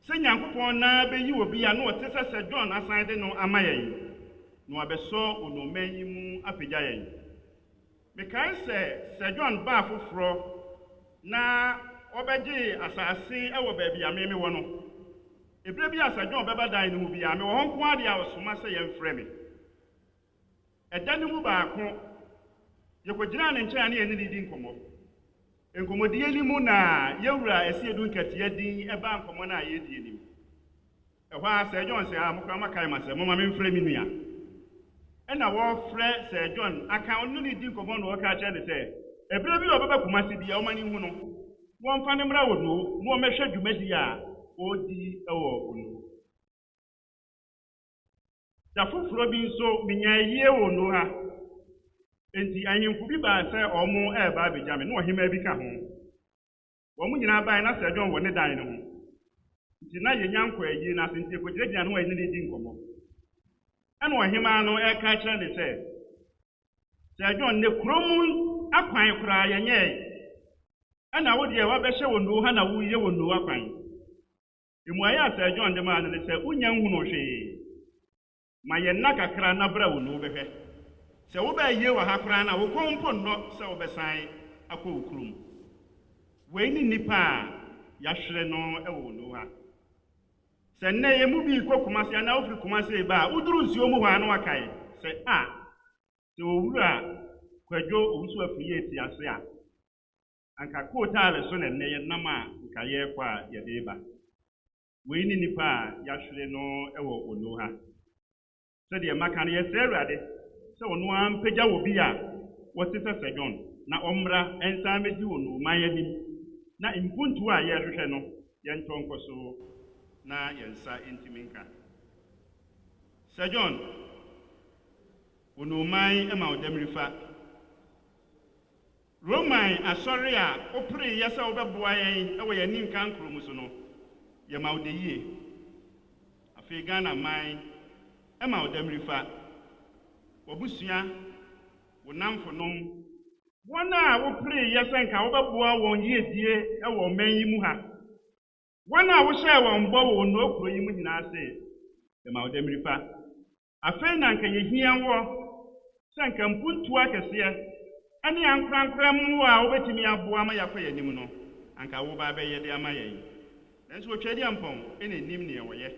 Sɛ Nyankopɔn na bɛyi obi a na ɔte sɛ Sir John asan de no ama yɛn. Na wabɛsɔ onoman yi mu apagya yɛn. Mekae sɛ Sir John baa foforɔ na ɔbɛgye asase ɛwɔ baabi a meme wɔ no. Ebere bi a Sir John bɛba dan no mu bi a me wɔ hɔ nko ade a ɔsoma sɛ yɛmfrɛ me. Ɛda no mu baako yɛkɔgyina ne nkyɛn ne yɛne ne di nkɔmmɔ. Nkɔmmɔdie ni mu na yɛwura ɛsi edu nkateɛ din ɛba nkɔmmɔ no a yɛdi anim. Ɛhɔ a Sir John sɛ a mokora makae ma sɛ moma memfrɛ me nua. Ɛna wɔfrɛ Sir John aka ɔno ne di nkɔmmɔ na wɔka kyerɛ ne sɛ ebere bi a ɔbɛba Kumasi bi a ɔma ne hu no wɔmfa ne mmra wɔ no na ɔmɛhwɛ dwumadi a ɔdi ɛwɔ Wonoo. Da foforɔ bi nso menya yie wɔ no ha. Enti ahemfo bi baa sɛ ɔmo ɛɛba abɛgya me na ɔhema bi ka ho. Wɔn mo nyinaa baa na Sir John wɔ ne dan no ho. Nti na yɛnya nkɔ ayie na ase nti ekɔgyinagyina no a yɛne ne di nkɔmmɔ. ɛna ɔhema no ɛka kyerɛ ne sɛ sɛ John ne kurom akwan koraa yɛnyɛe ɛna wo deɛ wabɛhyɛ Wonoo ha na woyɛ Wonoo akwan mmuaeɛ a sɛ John de maa no ne sɛ wonya nhunu hwee ma yɛnna kakra na bra Wonoo bɛhwɛ sɛ wobɛyie wɔ ha koraa na wo kɔn mpo nnɔ sɛ wobɛsan akɔ wo kurom wei ne nnipa a yɛahwerɛ no ɛwɔ Wonoo ha sɛ nnɛ yɛ mu bi kɔ Kumase anaa wofiri Kumase ba a woduru nsuo mu hɔ a na wakae sɛ sɛ owura Kwadwo owusu afiri yɛ ti ase a anka kootaale so na nnɛ yɛnam a nka yɛrekɔ a yɛde ba wei ne nnipa a yɛahwerɛ no ɛwɔ Wonoo ha sɛdeɛ maka no yɛsrɛ Awurade sɛ ɔno ara mpagya wɔ bi a wɔte sɛ John na ɔmmra ɛnsan bɛgye Wonoo man anim na mpuntuo a yɛrehwehwɛ no yɛntɔ nkɔ so na yɛnsa ntimi nka Sir John Wonoo man ɛma wo damrifa Roman asɔre a opere yɛ sɛ wobɛboa yɛn ɛwɔ yɛn ninka nkuro mu so no yɛma wo de yie afei Ghana man ɛma wo damrifa wabusua wo namfonom wɔn a wopere yɛ sɛ nka wobɛboa wɔn yiedie ɛwɔ man yi mu ha wɔn a wohyɛɛ wɔn bɔ wɔ Wonoo kuro yi mu nyinaa se yɛma wo damrifa afei na nka yɛhia wɔ sɛ nka mpuntuo akɛseɛ ɛne ankorankora mu a wobɛtumi aboa ma yɛakɔ yɛn anim no anka woba bɛyɛ de ama yɛn nanso wɔtwa di ampɔn ɛna anim ne wɔyɛ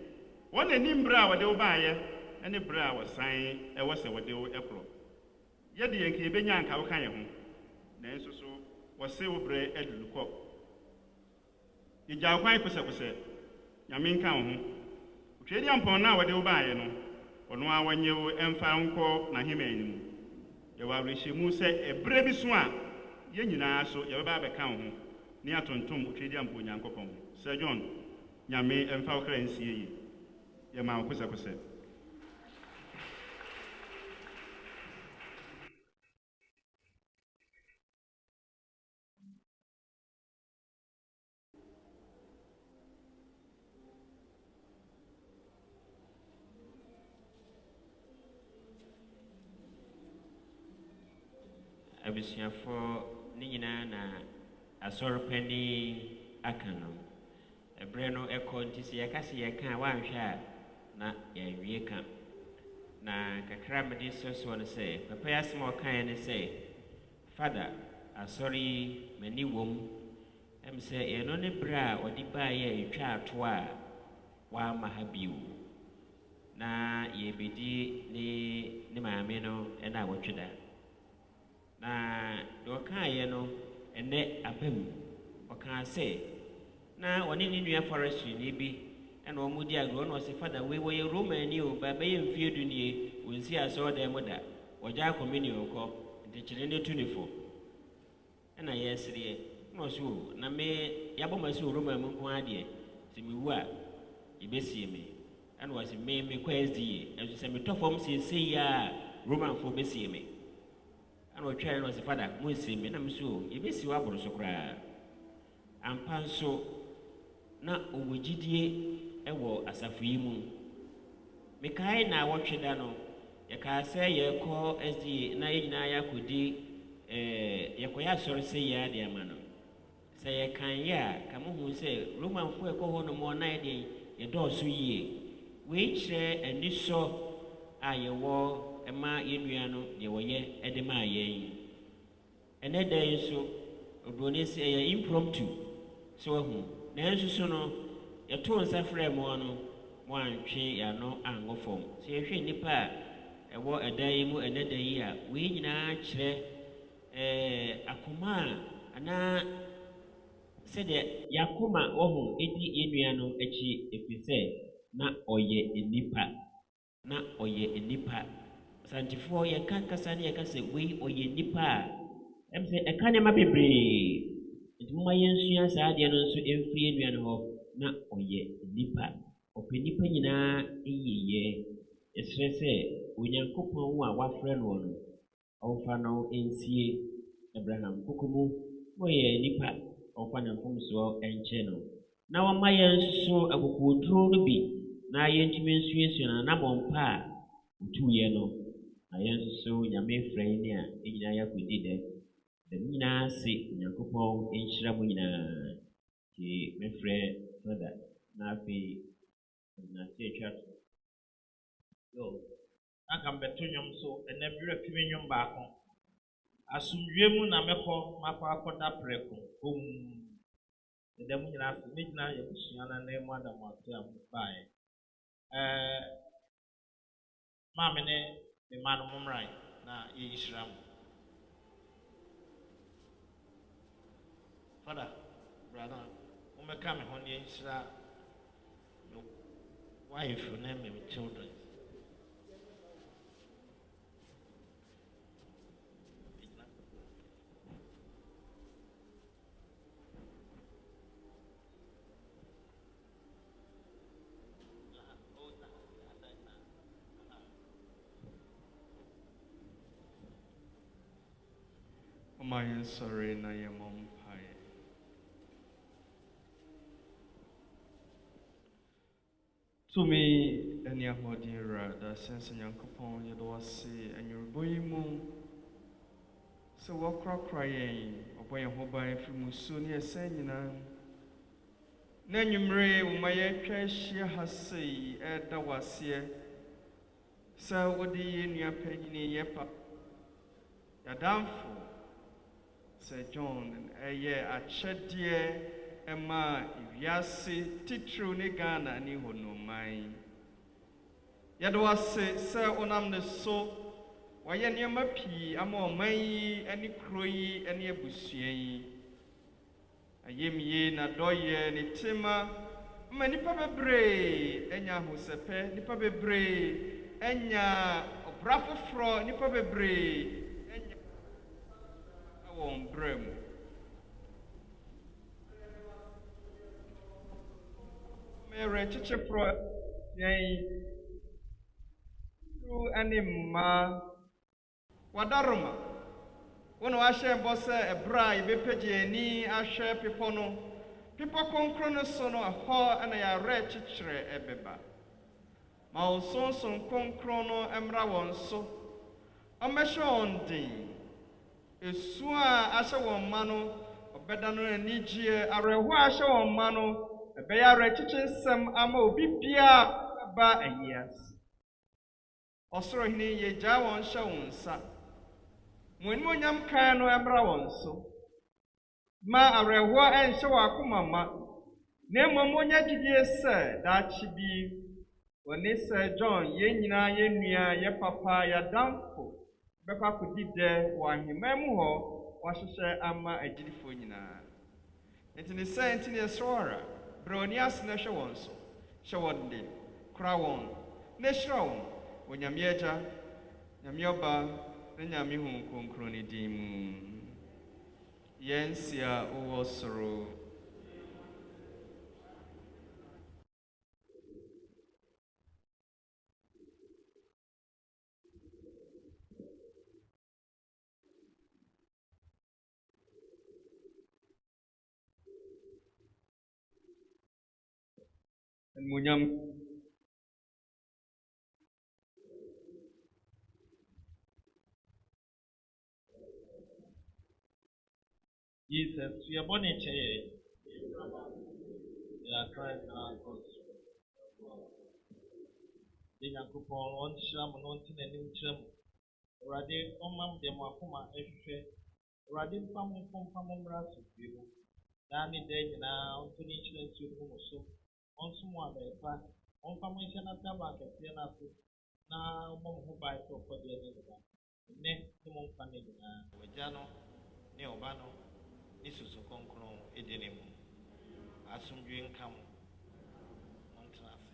wɔn anim berɛ a wɔde wo baayɛ ɛne berɛ a wɔsan ɛwɔ sɛ wɔde wo ɛkorɔ yɛde yɛn ka yɛbɛnya anka woka yɛn ho nanso so wɔse wo berɛ aduru kɔ yɛgya wo kwan kosɛkosɛ Nyame nka wo ho wɔtwa di ampɔn no a wɔde wo baayɛ no ɔno a wɔnyɛ wo ɛmfa nkɔ n'ahema anim yɛwɔ awerɛhyɛmu sɛ ɛberɛ bi so a yɛn nyinaa so yɛbɛba abɛka wo ho ne atontom otwedi ampo Onyankopɔn Sir John Nyame ɛmfa wo kra nsie yi yɛma wo kosɛkosɛ abusuafo ne nyinaa na asɔrepani aka no ɛberɛ no ɛkɔ nti sɛ yɛka sɛ yɛka a woanhwɛ a na yɛawie ka na kakra mede sɔsoɔ no sɛ papa yɛ asɛm a ɔkaeɛ ne sɛ fada asɔre yi m'ani wom ɛm sɛ ɛno ne berɛ a ɔde baeɛ a ɛtwa ato a waama ha bio na yɛbɛdi ne maame no ɛna a wɔtwe da na deɛ ɔkaeɛ no ɛnɛ aba mu ɔkaa sɛ na ɔne ne nua forestry ne bi ɛna ɔmo di agorɔ na ɔsɛ fada wei wɔyɛ Romani o ba bɛyɛ mfie du nie wɔnsi asɔredan mu da wɔgya communion kɔ nti kyerɛ ne tu ne fo ɛna yɛsereɛ na ɔsɛ o na me yɛabɔ ma sɛ o Roman mu nko adeɛ sɛ mewu a yɛbɛsie me ɛna ɔsɛ me mekɔ SDA ɛso sɛ metɔ fam seesei a Romanfoɔ bɛsie me ɛna ɔtwae na ɔsɛ fada monsie me na me so yɛbɛsi wɔ aboro so koraa ampa nso na ɔwɔ gyidie ɛwɔ asafo yi mu mekae na wɔtwe da no yɛkaa sɛ yɛkɔ SDA na yɛn nyinaa yɛakɔdi yɛkɔyɛ asɔre sɛ yɛ ade ama no sɛ yɛkan yɛ a ka mohu sɛ Romanfoɔ ɛkɔ hɔ nom ɔna yɛde yɛdɔɔso yie wei kyerɛ anisɔ a yɛwɔ ɛma yɛnnua no deɛ wɔyɛ ɛde maa yɛn ɛnɛ da yi nso obroni sɛ ɛyɛ impromptu sɛ wahu nanso so no yɛtoo nsa frɛ mo no mo antwe yɛano angɔ fam sɛ yɛhwɛ nnipa a ɛwɔ ɛda yi mu ɛnɛ da yi a wei nyinaa kyerɛ akoma a anaa sɛdeɛ yɛakoma wɔho ɛdi yɛnnua no akyi ɛfiri sɛ na ɔyɛ nnipa santifoɔ yɛka kasa ne yɛka sɛ wei ɔyɛ nnipa a ɛm sɛ ɛka nneɛma bebree nti moma yɛnsua saa adeɛ no nso ɛmfiri yɛnnua no hɔ na ɔyɛ nnipa ɔpɛ nnipa nyinaa ɛyiyɛ ɛserɛ sɛ Onyankopɔn a wafrɛ no no ɔmfa no ɛnsie Abraham koko mu na ɔyɛ nnipa ɔmfa ne mfomsoɔ ɛnkyɛ no na wɔma yɛn nso akokoduro no bi na yɛntumi nsuasua no anammɔmpa a utuiɛ no na yɛn nso so nyame frɛ yɛn a nyinaa yɛakɔdi dɛ dɛm nyinaa ase onyankopɔn nhyira mo nyinaa nti mefrɛ fada na afei nante atwa to aka mbɛto nnwom so ɛnɛ berɛ pimi nnwom baako asomdwie mu na mɛkɔ makɔ akɔda prɛko ɛdɛ mu nyinaa ase ne gyina yɛbusua no na mu ada mo ase a mobaeɛ maame ne me ma no mommrae na yɛnhyira mo fada brada wommɛka me ho ne yɛnhyira no wife ne me children Oma yɛn sɔre na yɛmmɔ mpaeɛ. Tumi ne ahoɔden Awurade asɛnse Nyankopɔn yɛde wo ase anwummere yi mu sɛ wɔkorakora yɛn ɔbɔ yɛn ho ban firi mu suo ne yɛsɛn nyinaa na anwummere wo ma yɛatwa ahyia ha sei ɛreda wo aseɛ sɛ wode yɛn nua panyini yɛ pa yɛadamfo Sir John ɛyɛ akyɛdeɛ ɛma wiase titiriw ne Ghana ne hɔnomman. Yɛde wase sɛ wonam ne so wɔyɛ nneɛma pii ama ɔman yi ne kuro yi ne abusua yi. Ayɛmye n'adɔyɛ ne tema ma nnipa bebree anya ahosɛpɛ, nnipa bebree anya ɔbra foforɔ, nnipa bebree wɔn brɛ mu. Mmerɛ kyekyeporɔ yɛn su ne mmaa wadaroma wo na wahyɛ bɔ sɛ ɛberɛ a yɛbɛpagye ani ahwɛ pepɔ no pepɔ kronkron no so no ɛhɔ na yɛawerɛ kyekyerɛ ɛbɛba ma wo sonson kronkron no mmra wɔn so ɔmmɛhyɛ wɔn den esu a ahyɛ wɔn mma no ɔbɛda no anigyeɛ awerɛhoɔ a ahyɛ wɔn mma no ɛbɛyɛ awerɛkyekye nsɛm ama obi biara aba ayiase ɔsorohene yɛgyaa wɔn hyɛ wo nsa mo animuonyam kan no mmra wɔn so ma awerɛhoɔ ɛnhyɛ wɔ akoma ma na mmom wonya gyidie sɛ daakye bi wɔne Sir John yɛn nyinaa yɛn nua yɛ papa yɛadamfo bɛkɔ akɔdi dɛ wɔ ahemman mu hɔ wɔahyehyɛ ama agyidifoɔ nyinaa. Nti ne sɛ nti ne ɛsrɛ ɔra brɛ oni ase na hwɛ wɔn so hyɛ wɔn den kora wɔn na hyira wɔn wɔ Nyame Agya Nyame Ɔba ne Nyame Honhom Kronkron ne din mu. Yɛn si a wowɔ soro animuonyam Jesus, we are born in church. We are Christ our God. The Yankupon, one sham, one tin and new chum. Radi, Omam de Makuma, Eshe, Radim Pamum Pamum Ras of people. Danny Day now, to each and two so. On someone by a fact, on Pamation at Tabak at Pianasu. Now, one who buys for the other. Next, someone funny, Wejano, Neobano. Isusu konkron edene mu asomdwe nka mo montrase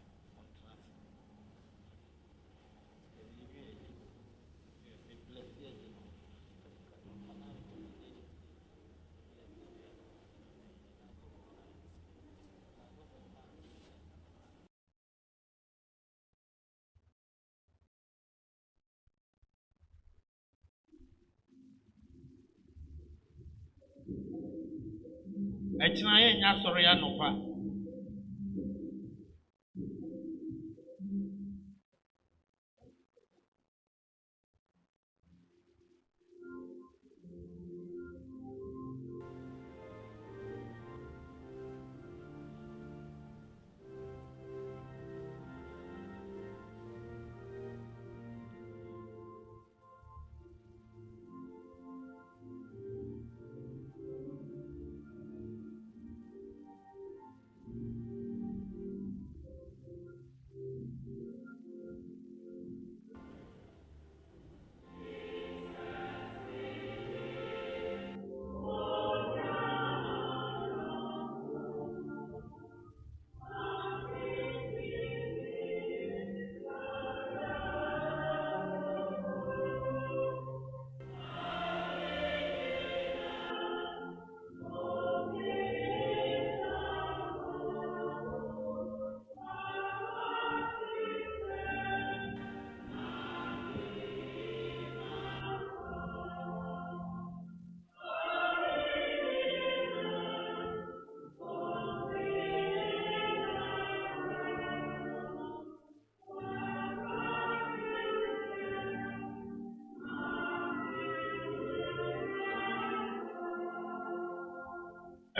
ɛkyena yɛ nya sɔre ya nɔpa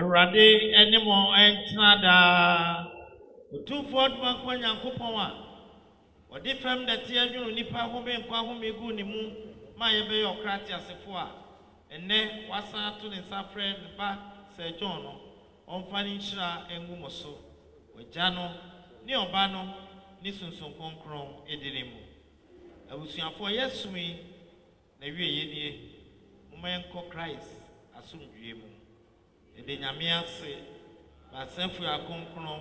Awurade anim ɛntena daa. Otumfoɔ Ɔdomfoɔ Nyankopɔn a ɔde fam dɛte adwene nipa ho be nkwa ho megu ne mu ma yɛbɛyɛ ɔkrate asefo a ɛnɛ wasan ato ne nsa frɛ ne ba Sir John no ɔmfa ne nhyira engu mo so. Wagya no ne ɔba no ne sunsun kronkron edine mu. Abusuafoɔ yɛsumi na wie yɛdie mo yɛnkɔ Christ asomdwie mu. Ede nyame ase ba safu akonkron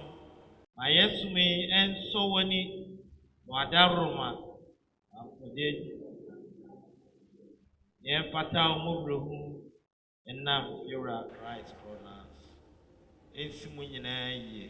ma yɛsumi enso wani wadaroma afɔde yɛmfata omobrohu enam yɛwura Christ Kronas ensi mu nyinaa yie.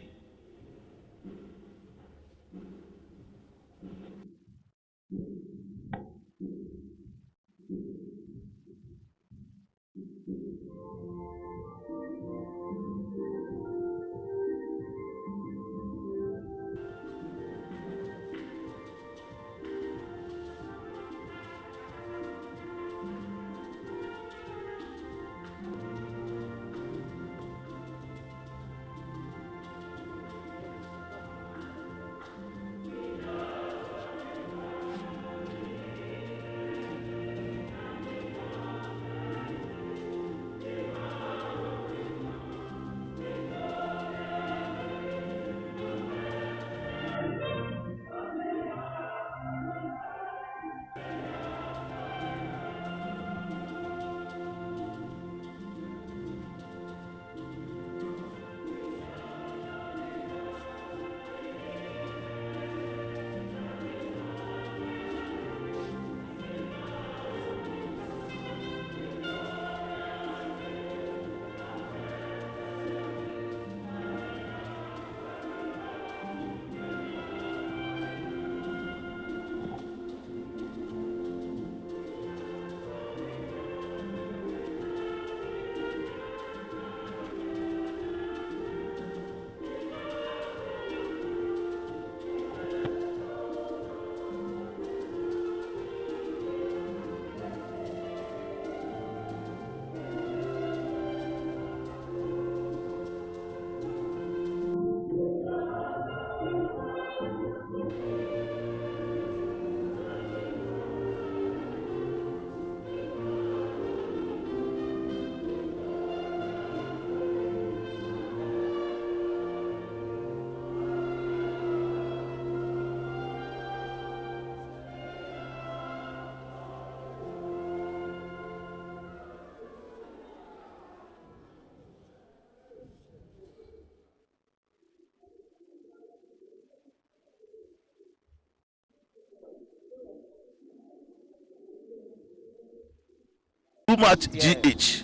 Too much GH.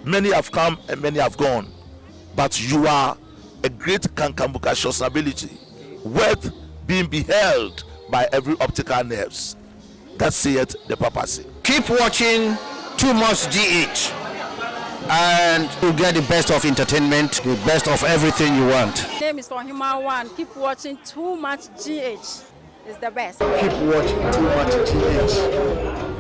Many have come and many have gone, but you are a great Kankambuka ability, worth being beheld by every optical nerves. That saith the papacy. Keep watching Too Much GH, and you'll get the best of entertainment, the best of everything you want. My name is Ohima One. Keep watching Too Much GH. It's the best. Keep watching Too Much GH.